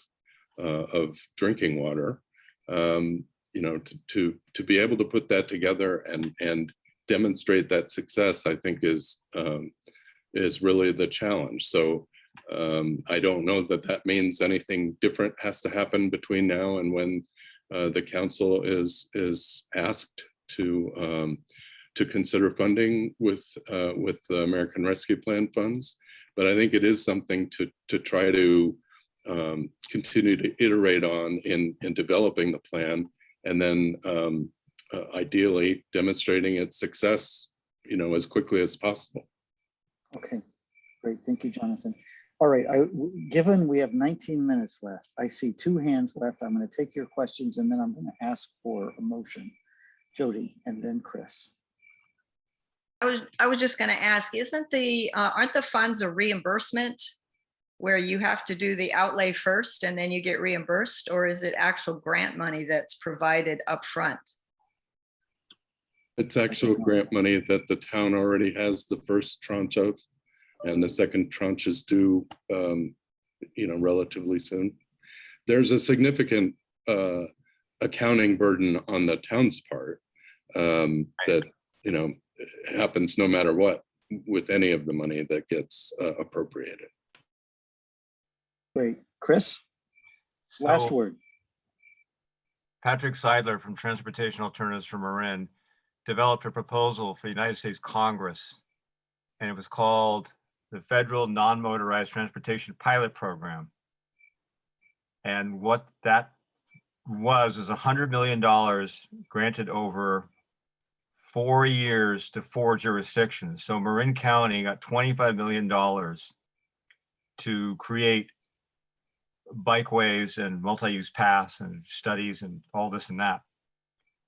Speaker 11: drinking water, you know, to be able to put that together and demonstrate that success, I think is really the challenge. So I don't know that means anything different has to happen between now and when the council is asked to consider funding with the American Rescue Plan funds. But I think it is something to try to continue to iterate on in developing the plan, and then ideally demonstrating its success, you know, as quickly as possible.
Speaker 1: Okay, great. Thank you, Jonathan. All right, given we have 19 minutes left, I see 2 hands left. I'm going to take your questions and then I'm going to ask for a motion. Jody, and then Chris.
Speaker 9: I was just going to ask, aren't the funds a reimbursement where you have to do the outlay first and then you get reimbursed, or is it actual grant money that's provided up front?
Speaker 11: It's actual grant money that the town already has the first tranche of, and the second tranche is due, you know, relatively soon. There's a significant accounting burden on the town's part that, you know, happens no matter what with any of the money that gets appropriated.
Speaker 1: Great. Chris, last
Speaker 5: So,
Speaker 1: word.
Speaker 5: Patrick Seidler from Transportation Alternatives for Marin developed a proposal for the United States Congress, and it was called the Federal Non-Motorized Transportation Pilot Program. And what that was $100 million granted over 4 years to 4 jurisdictions. So Marin County got $25 million to create bikeways and multi-use paths and studies and all this and that.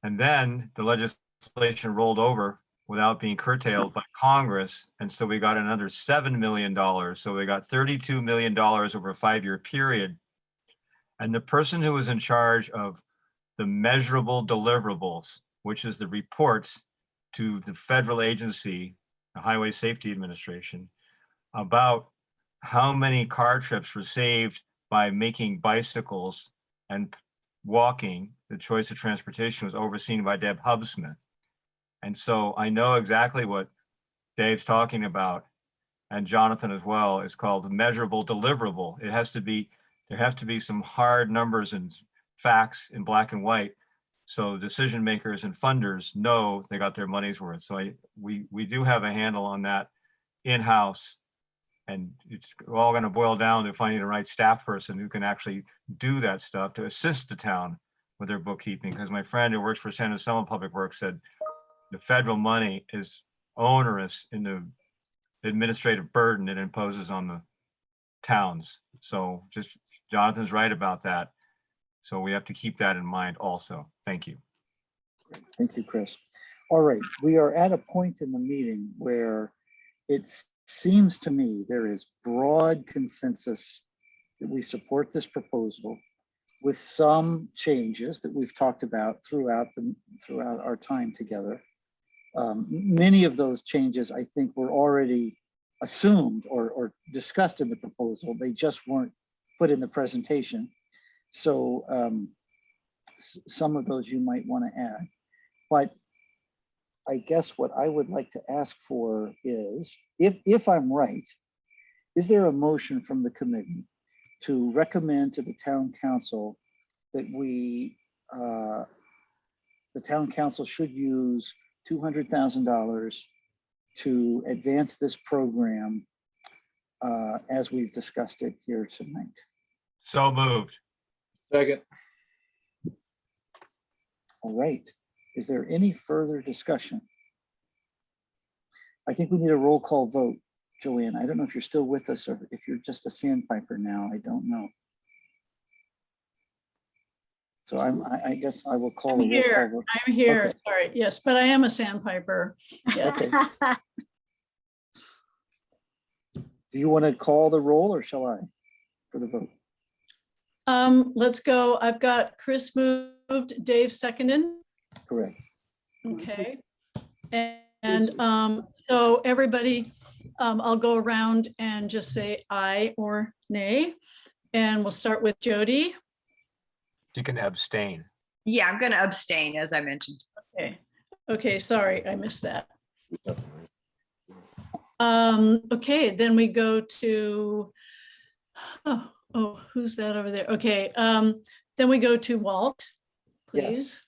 Speaker 5: And then the legislation rolled over without being curtailed by Congress. And so we got another $7 million. So we got $32 million over a 5-year period. And the person who was in charge of the measurable deliverables, which is the reports to the federal agency, the Highway Safety Administration, about how many car trips were saved by making bicycles and walking, the choice of transportation, was overseen by Deb Hubsmith. And so I know exactly what Dave's talking about, and Jonathan as well. Is called measurable deliverable. It has to be, there have to be some hard numbers and facts in black and white, so decision makers and funders know they got their money's worth. So we do have a handle on that in-house, and it's all going to boil down to finding the right staff person who can actually do that stuff to assist the town with their bookkeeping. Because my friend who works for San Anselmo Public Works said the federal money is onerous in the administrative burden it imposes on the towns. So just, Jonathan's right about that. So we have to keep that in mind also. Thank you.
Speaker 1: Thank you, Chris. All right, we are at a point in the meeting where it seems to me there is broad consensus that we support this proposal with some changes that we've talked about throughout our time together. Many of those changes, I think, were already assumed or discussed in the proposal. They just weren't put in the presentation. So some of those you might want to add. But I guess what I would like to ask for is, if I'm right, is there a motion from the committee to recommend to the town council that the town council should use $200,000 to advance this program as we've discussed it here tonight?
Speaker 5: So moved.
Speaker 14: Second.
Speaker 1: All right. Is there any further discussion? I think we need a roll call vote. Joanne, I don't know if you're still with us or if you're just a sandpiper now. I don't know. So I guess I will call
Speaker 2: I'm
Speaker 1: a roll call
Speaker 2: here.
Speaker 1: vote.
Speaker 2: I'm here.
Speaker 1: Okay.
Speaker 2: Sorry. Yes, but I am a sandpiper. Yeah.
Speaker 1: Okay. Do you want to call the roll or shall I for the vote?
Speaker 2: Let's go. I've got Chris moved, Dave seconded.
Speaker 1: Correct.
Speaker 2: Okay. And so everybody, I'll go around and just say aye or nay. And we'll start with Jody.
Speaker 5: You can abstain.
Speaker 17: Yeah, I'm going to abstain, as I mentioned.
Speaker 2: Okay. Okay, sorry, I missed that. Okay, then we go to, oh, who's that over there? Okay, then we go to Walt, please.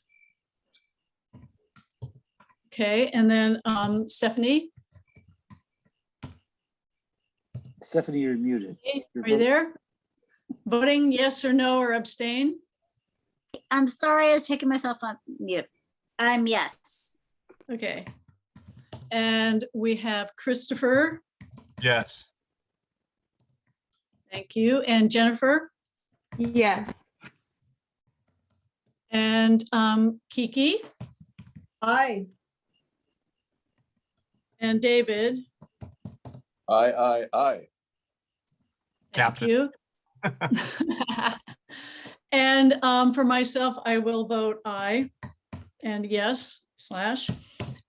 Speaker 2: Okay, and then Stephanie.
Speaker 1: Stephanie, you're muted.
Speaker 2: Are you there? Voting yes or no or abstain?
Speaker 3: I'm sorry, I was taking myself on mute. I'm yes.
Speaker 2: Okay. And we have Christopher.
Speaker 5: Yes.
Speaker 2: Thank you. And Jennifer.
Speaker 15: Yes.
Speaker 2: And Kiki.
Speaker 6: Aye.
Speaker 2: And David.
Speaker 14: Aye.
Speaker 2: Thank
Speaker 5: Captain.
Speaker 2: you. And for myself, I will vote aye and yes /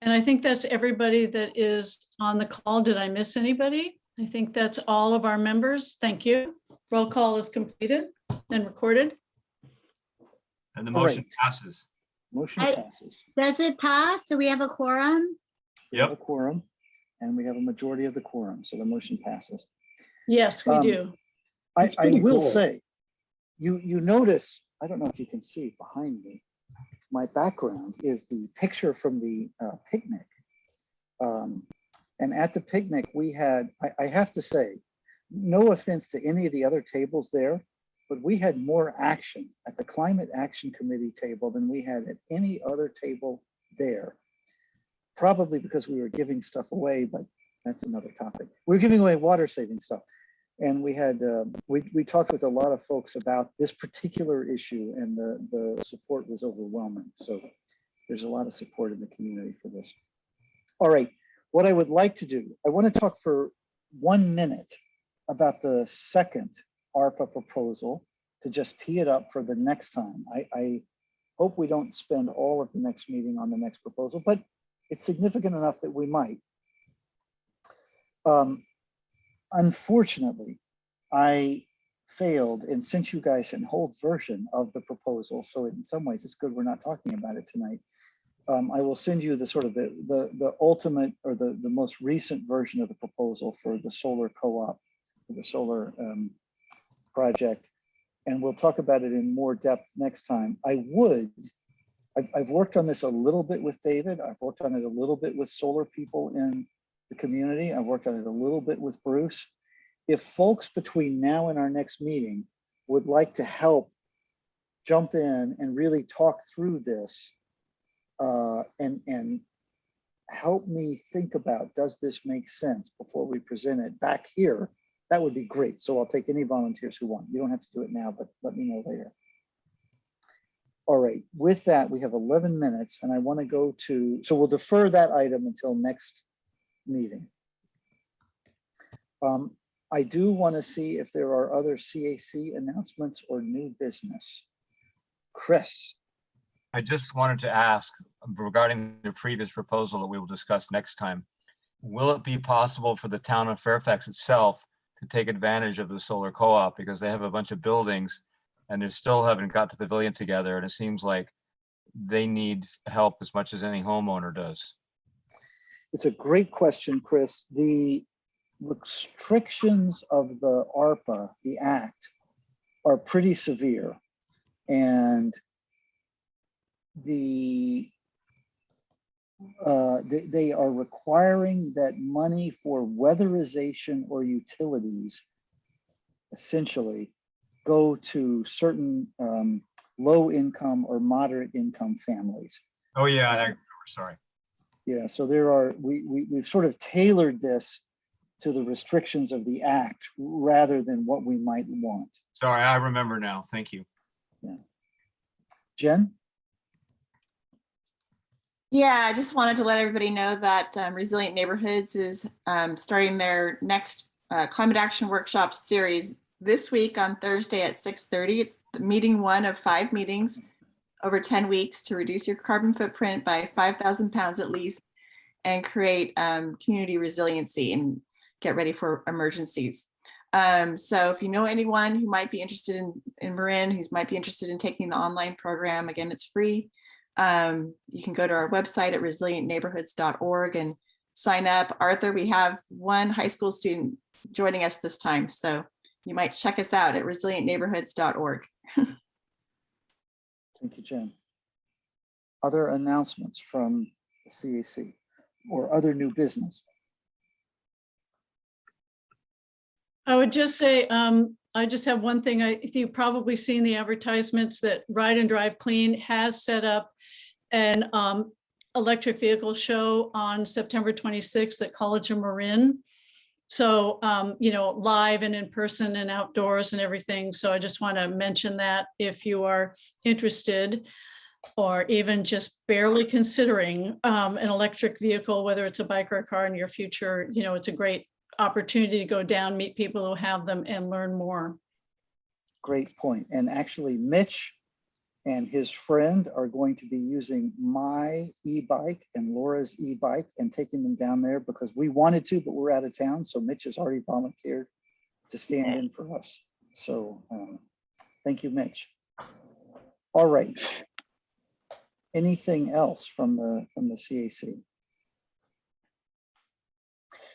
Speaker 2: and I think that's everybody that is on the call. Did I miss anybody? I think that's all of our members. Thank you. Roll call is completed and recorded.
Speaker 5: And the
Speaker 1: All
Speaker 5: motion
Speaker 1: right.
Speaker 5: passes.
Speaker 1: Motion
Speaker 3: I-
Speaker 1: passes.
Speaker 3: Does it pass? Do we have a quorum?
Speaker 1: We have a
Speaker 5: Yep.
Speaker 1: quorum and we have a majority of the quorum, so the motion passes.
Speaker 2: Yes, we do.
Speaker 1: I will say, you notice, I don't know if you can see behind me, my background is the picture from the picnic. And at the picnic we had, I have to say, no offense to any of the other tables there, but we had more action at the Climate Action Committee table than we had at any other table there. Probably because we were giving stuff away, but that's another topic. We're giving away water saving stuff. And we had, we talked with a lot of folks about this particular issue, and the support was overwhelming. So there's a lot of support in the community for this. All right, what I would like to do, I want to talk for 1 minute about the second ARPA proposal to just tee it up for the next time. I hope we don't spend all of the next meeting on the next proposal, but it's significant enough that we might. Unfortunately, I failed and sent you guys an old version of the proposal. So in some ways, it's good we're not talking about it tonight. I will send you the sort of the ultimate or the most recent version of the proposal for the solar co-op, for the solar project. And we'll talk about it in more depth next time. I've worked on this a little bit with David. I've worked on it a little bit with solar people in the community. I've worked on it a little bit with Bruce. If folks between now and our next meeting would like to help jump in and really talk through this and help me think about, does this make sense before we present it back here, that would be great. So I'll take any volunteers who want. You don't have to do it now, but let me know later. All right, with that, we have 11 minutes and I want to go to, so we'll defer that item until next meeting. I do want to see if there are other CAC announcements or new business. Chris.
Speaker 5: I just wanted to ask regarding the previous proposal that we will discuss next time. Will it be possible for the town of Fairfax itself to take advantage of the solar co-op, because they have a bunch of buildings and they still haven't got the pavilion together, and it seems like they need help as much as any homeowner does?
Speaker 1: It's a great question, Chris. The restrictions of the ARPA, the Act, are pretty severe. And they are requiring that money for weatherization or utilities essentially go to certain low income or moderate income families.
Speaker 5: Oh yeah, sorry.
Speaker 1: Yeah, so there are, we've sort of tailored this to the restrictions of the Act rather than what we might want.
Speaker 5: Sorry, I remember now. Thank you.
Speaker 1: Yeah. Jen?
Speaker 15: Yeah, I just wanted to let everybody know that Resilient Neighborhoods is starting their next climate action workshop series this week on Thursday at 6:30. It's meeting 1 of 5 meetings over 10 weeks to reduce your carbon footprint by 5,000 pounds at least and create community resiliency and get ready for emergencies. So if you know anyone who might be interested in Marin, who might be interested in taking the online program, again, it's free. You can go to our website at resilientneighborhoods.org and sign up. Arthur, we have one high school student joining us this time, so you might check us out at resilientneighborhoods.org.
Speaker 1: Thank you, Jen. Other announcements from the CAC or other new business?
Speaker 2: I would just say, I just have one thing. You've probably seen the advertisements that Ride and Drive Clean has set up an electric vehicle show on September 26th at College of Marin. So, you know, live and in person and outdoors and everything. So I just want to mention that if you are interested or even just barely considering an electric vehicle, whether it's a bike or a car in your future, you know, it's a great opportunity to go down, meet people who have them and learn more.
Speaker 1: Great point. And actually Mitch and his friend are going to be using my e-bike and Laura's e-bike and taking them down there because we wanted to, but we're out of town. So Mitch has already volunteered to stand in for us. So thank you, Mitch. All right. Anything else from the CAC?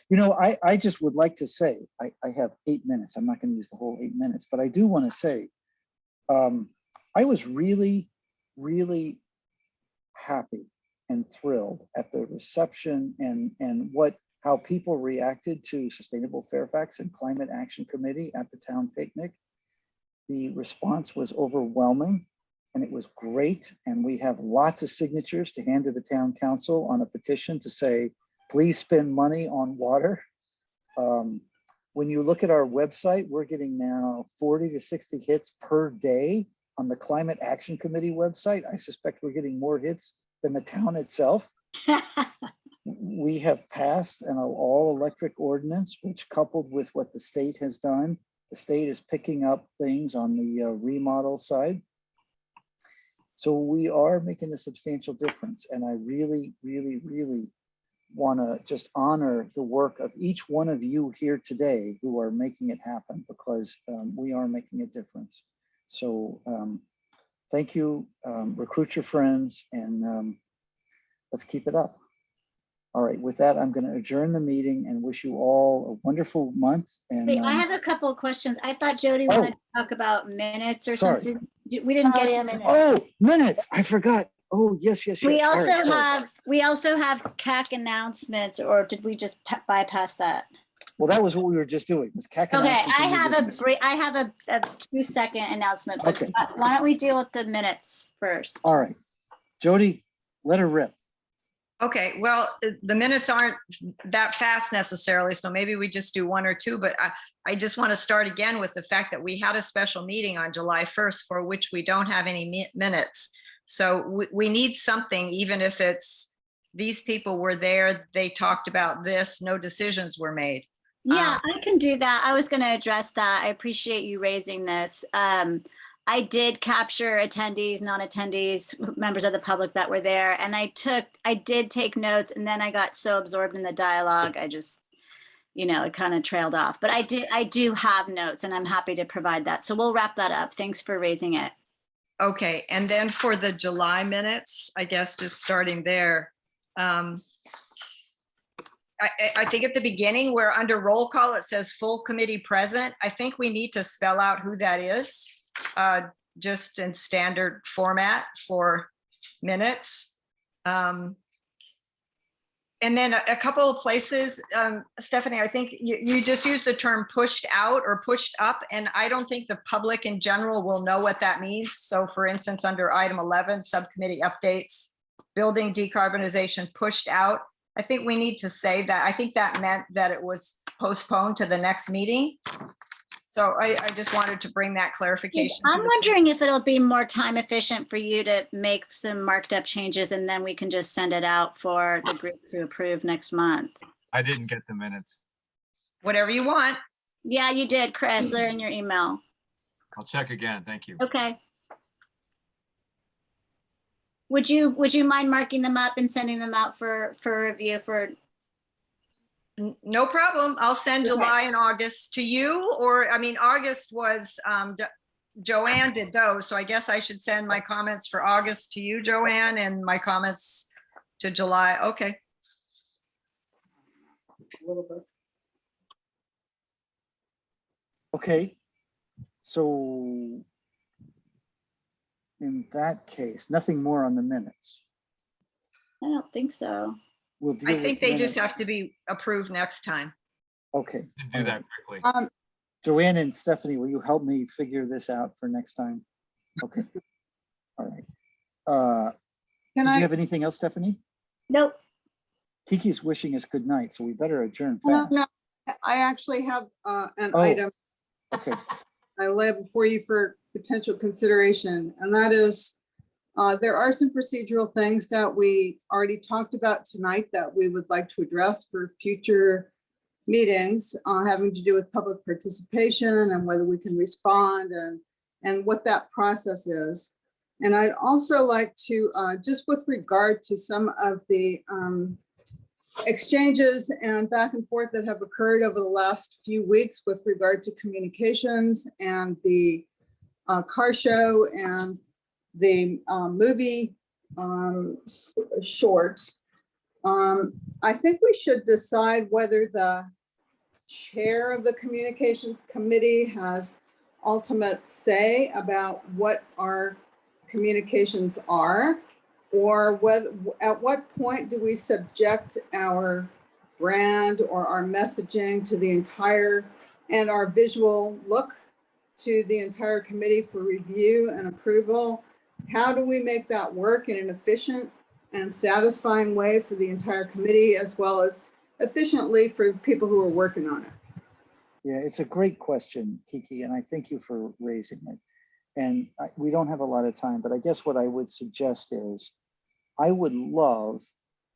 Speaker 1: You know, I just would like to say, I have 8 minutes. I'm not going to use the whole 8 minutes, but I do want to say, I was really, really happy and thrilled at the reception and how people reacted to Sustainable Fairfax and Climate Action Committee at the town picnic. The response was overwhelming and it was great. And we have lots of signatures to hand to the town council on a petition to say, please spend money on water. When you look at our website, we're getting now 40 to 60 hits per day on the Climate Action Committee website. I suspect we're getting more hits than the town itself. We have passed an all electric ordinance, which coupled with what the state has done, the state is picking up things on the remodel side. So we are making a substantial difference. And I really, really, really want to just honor the work of each one of you here today who are making it happen, because we are making a difference. So thank you, recruit your friends, and Let's keep it up. All right, with that, I'm going to adjourn the meeting and wish you all a wonderful month. And
Speaker 3: Wait, I have a couple of questions. I thought Jody wanted to talk about minutes or
Speaker 1: Sorry.
Speaker 3: something. We didn't get
Speaker 12: Oh, yeah,
Speaker 3: to.
Speaker 1: oh, minutes. I forgot. Oh, yes, yes, yes.
Speaker 3: We
Speaker 1: All
Speaker 3: also
Speaker 1: right, sorry.
Speaker 3: have Cac announcements, or did we just bypass that?
Speaker 1: Well, that was what we were just doing. Was CAC
Speaker 3: Okay,
Speaker 1: announcements and new business.
Speaker 3: I have a 2-second announcement, but
Speaker 1: Okay.
Speaker 3: why don't we deal with the minutes first?
Speaker 1: All right, Jody, let her rip.
Speaker 17: Okay, well, the minutes aren't that fast necessarily, so maybe we just do one or two, but I just want to start again with the fact that we had a special meeting on July 1st for which we don't have any minutes. So we need something, even if it's, these people were there, they talked about this, no decisions were made.
Speaker 3: Yeah, I can do that. I was going to address that. I appreciate you raising this. I did capture attendees, non-attendees, members of the public that were there, and I did take notes, and then I got so absorbed in the dialogue, I just, it kind of trailed off. But I do have notes, and I'm happy to provide that. So we'll wrap that up. Thanks for raising it.
Speaker 17: Okay, and then for the July minutes, I guess just starting there. I think at the beginning where under roll call, it says full committee present. I think we need to spell out who that is, just in standard format for minutes. And then a couple of places, Stephanie, I think you just used the term pushed out or pushed up, and I don't think the public in general will know what that means. So for instance, under item 11, subcommittee updates, building decarbonization pushed out. I think we need to say that. I think that meant that it was postponed to the next meeting. So I just wanted to bring that clarification.
Speaker 3: I'm wondering if it'll be more time efficient for you to make some marked up changes, and then we can just send it out for the group to approve next month.
Speaker 5: I didn't get the minutes.
Speaker 17: Whatever you want.
Speaker 3: Yeah, you did, Chris. They're in your email.
Speaker 5: I'll check again. Thank you.
Speaker 3: Okay. Would you mind marking them up and sending them out for review for?
Speaker 17: No problem. I'll send
Speaker 3: Okay.
Speaker 17: July and August to you, or I mean, August was, Joanne did those. So I guess I should send my comments for August to you, Joanne, and my comments to July. Okay.
Speaker 1: Okay, so in that case, nothing more on the minutes.
Speaker 3: I don't think so.
Speaker 1: We'll deal
Speaker 17: I
Speaker 1: with
Speaker 17: think they just
Speaker 1: minutes.
Speaker 17: have to be approved next time.
Speaker 1: Okay.
Speaker 5: Can do that quickly.
Speaker 1: Joanne and Stephanie, will you help me figure this out for next time? Okay. All right.
Speaker 6: Can
Speaker 1: Did you
Speaker 6: I,
Speaker 1: have anything else, Stephanie?
Speaker 3: Nope.
Speaker 1: Kiki's wishing us good night, so we better adjourn
Speaker 6: no,
Speaker 1: fast.
Speaker 6: no, I actually have an
Speaker 1: Oh.
Speaker 6: item
Speaker 1: Okay.
Speaker 6: I lay before you for potential consideration, and that is, there are some procedural things that we already talked about tonight that we would like to address for future meetings, having to do with public participation and whether we can respond and what that process is. And I'd also like to, just with regard to some of the exchanges and back and forth that have occurred over the last few weeks with regard to communications and the car show and the movie short. I think we should decide whether the chair of the communications committee has ultimate say about what our communications are, or whether, at what point do we subject our brand or our messaging to the entire, and our visual look to the entire committee for review and approval? How do we make that work in an efficient and satisfying way for the entire committee, as well as efficiently for people who are working on it?
Speaker 1: Yeah, it's a great question, Kiki, and I thank you for raising it. And we don't have a lot of time, but I guess what I would suggest is I would love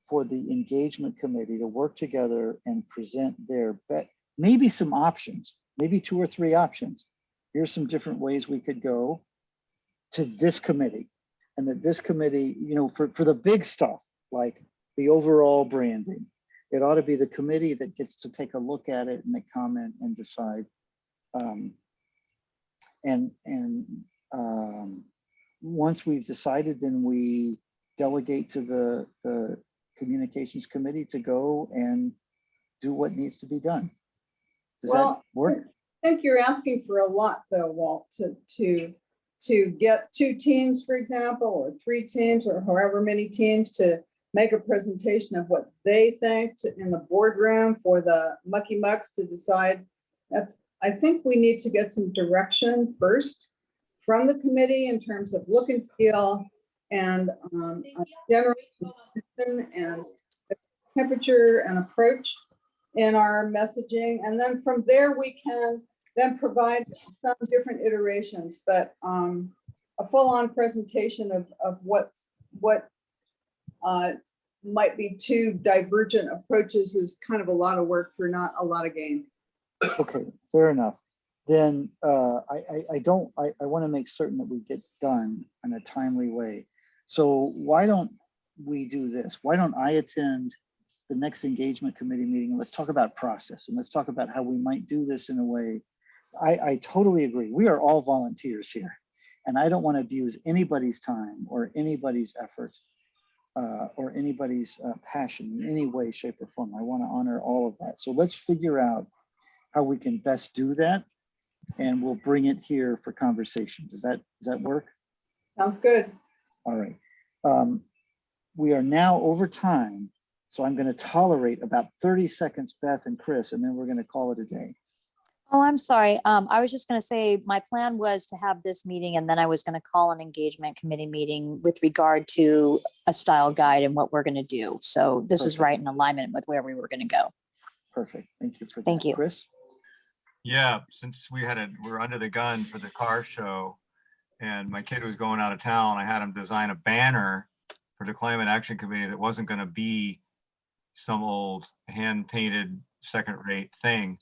Speaker 1: for the engagement committee to work together and present their maybe some options, maybe 2 or 3 options. Here's some different ways we could go to this committee, and that this committee, for the big stuff, like the overall branding, it ought to be the committee that gets to take a look at it and make comment and decide. Once we've decided, then we delegate to the communications committee to go and do what needs to be done. Does that
Speaker 6: Well,
Speaker 1: work?
Speaker 6: I think you're asking for a lot though, Walt, to get 2 teams, for example, or 3 teams, or however many teams to make a presentation of what they think in the boardroom for the mucky mucks to decide. I think we need to get some direction first from the committee in terms of look and feel and a general position and temperature and approach in our messaging. And then from there, we can then provide some different iterations, but a full-on presentation of what might be 2 divergent approaches is kind of a lot of work for not a lot of gain.
Speaker 1: Okay, fair enough. Then I want to make certain that we get done in a timely way. So why don't we do this? Why don't I attend the next engagement committee meeting? Let's talk about process and let's talk about how we might do this in a way. I totally agree. We are all volunteers here, and I don't want to abuse anybody's time or anybody's effort or anybody's passion in any way, shape, or form. I want to honor all of that. So let's figure out how we can best do that, and we'll bring it here for conversation. Does that work?
Speaker 6: Sounds good.
Speaker 1: All right. We are now over time, so I'm going to tolerate about 30 seconds, Beth and Chris, and then we're going to call it a day.
Speaker 16: Oh, I'm sorry. I was just going to say, my plan was to have this meeting and then I was going to call an engagement committee meeting with regard to a style guide and what we're going to do. So this is
Speaker 1: Perfect.
Speaker 16: right in alignment with where we were going to go.
Speaker 1: Perfect. Thank you for that.
Speaker 16: Thank you.
Speaker 1: Chris?
Speaker 5: Yeah, since we're under the gun for the car show and my kid was going out of town, I had him design a banner for the Climate Action Committee that wasn't going to be some old hand painted second-rate thing.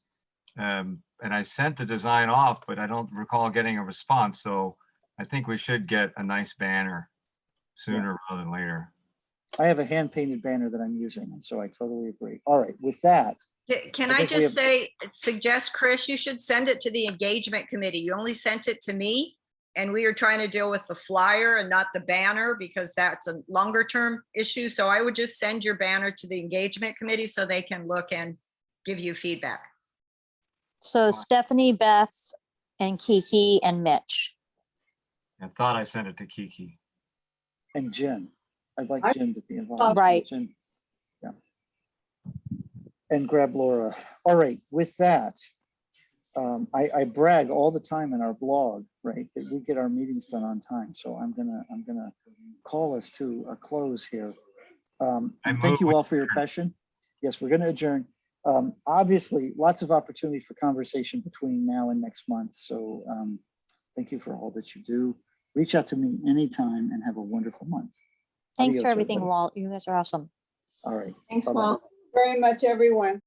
Speaker 5: And I sent the design off, but I don't recall getting a response. So I think we should get a nice banner sooner rather than later.
Speaker 1: I have a hand-painted banner that I'm using, and so I totally agree. All right, with that.
Speaker 17: Can
Speaker 1: I
Speaker 17: I
Speaker 1: think we
Speaker 17: just
Speaker 1: have-
Speaker 17: suggest, Chris, you should send it to the engagement committee. You only sent it to me. And we are trying to deal with the flyer and not the banner because that's a longer term issue. So I would just send your banner to the engagement committee so they can look and give you feedback.
Speaker 16: So Stephanie, Beth, and Kiki and Mitch.
Speaker 5: I thought I sent it to Kiki.
Speaker 1: And Jen. I'd like Jen to be involved.
Speaker 16: Right.
Speaker 1: Jen. Yeah. And grab Laura. All right, with that, I brag all the time in our blog, right, that we get our meetings done on time. So I'm gonna call us to a close here. Thank you all for your passion. Yes, we're gonna adjourn. Obviously, lots of opportunity for conversation between now and next month. So thank you for all that you do. Reach out to me anytime and have a wonderful month.
Speaker 16: Thanks for
Speaker 1: Adios,
Speaker 16: everything,
Speaker 1: everybody.
Speaker 16: Walt. You guys are awesome.
Speaker 1: All right.
Speaker 15: Thanks,
Speaker 1: Bye-bye.
Speaker 15: Walt.
Speaker 6: Very much, everyone.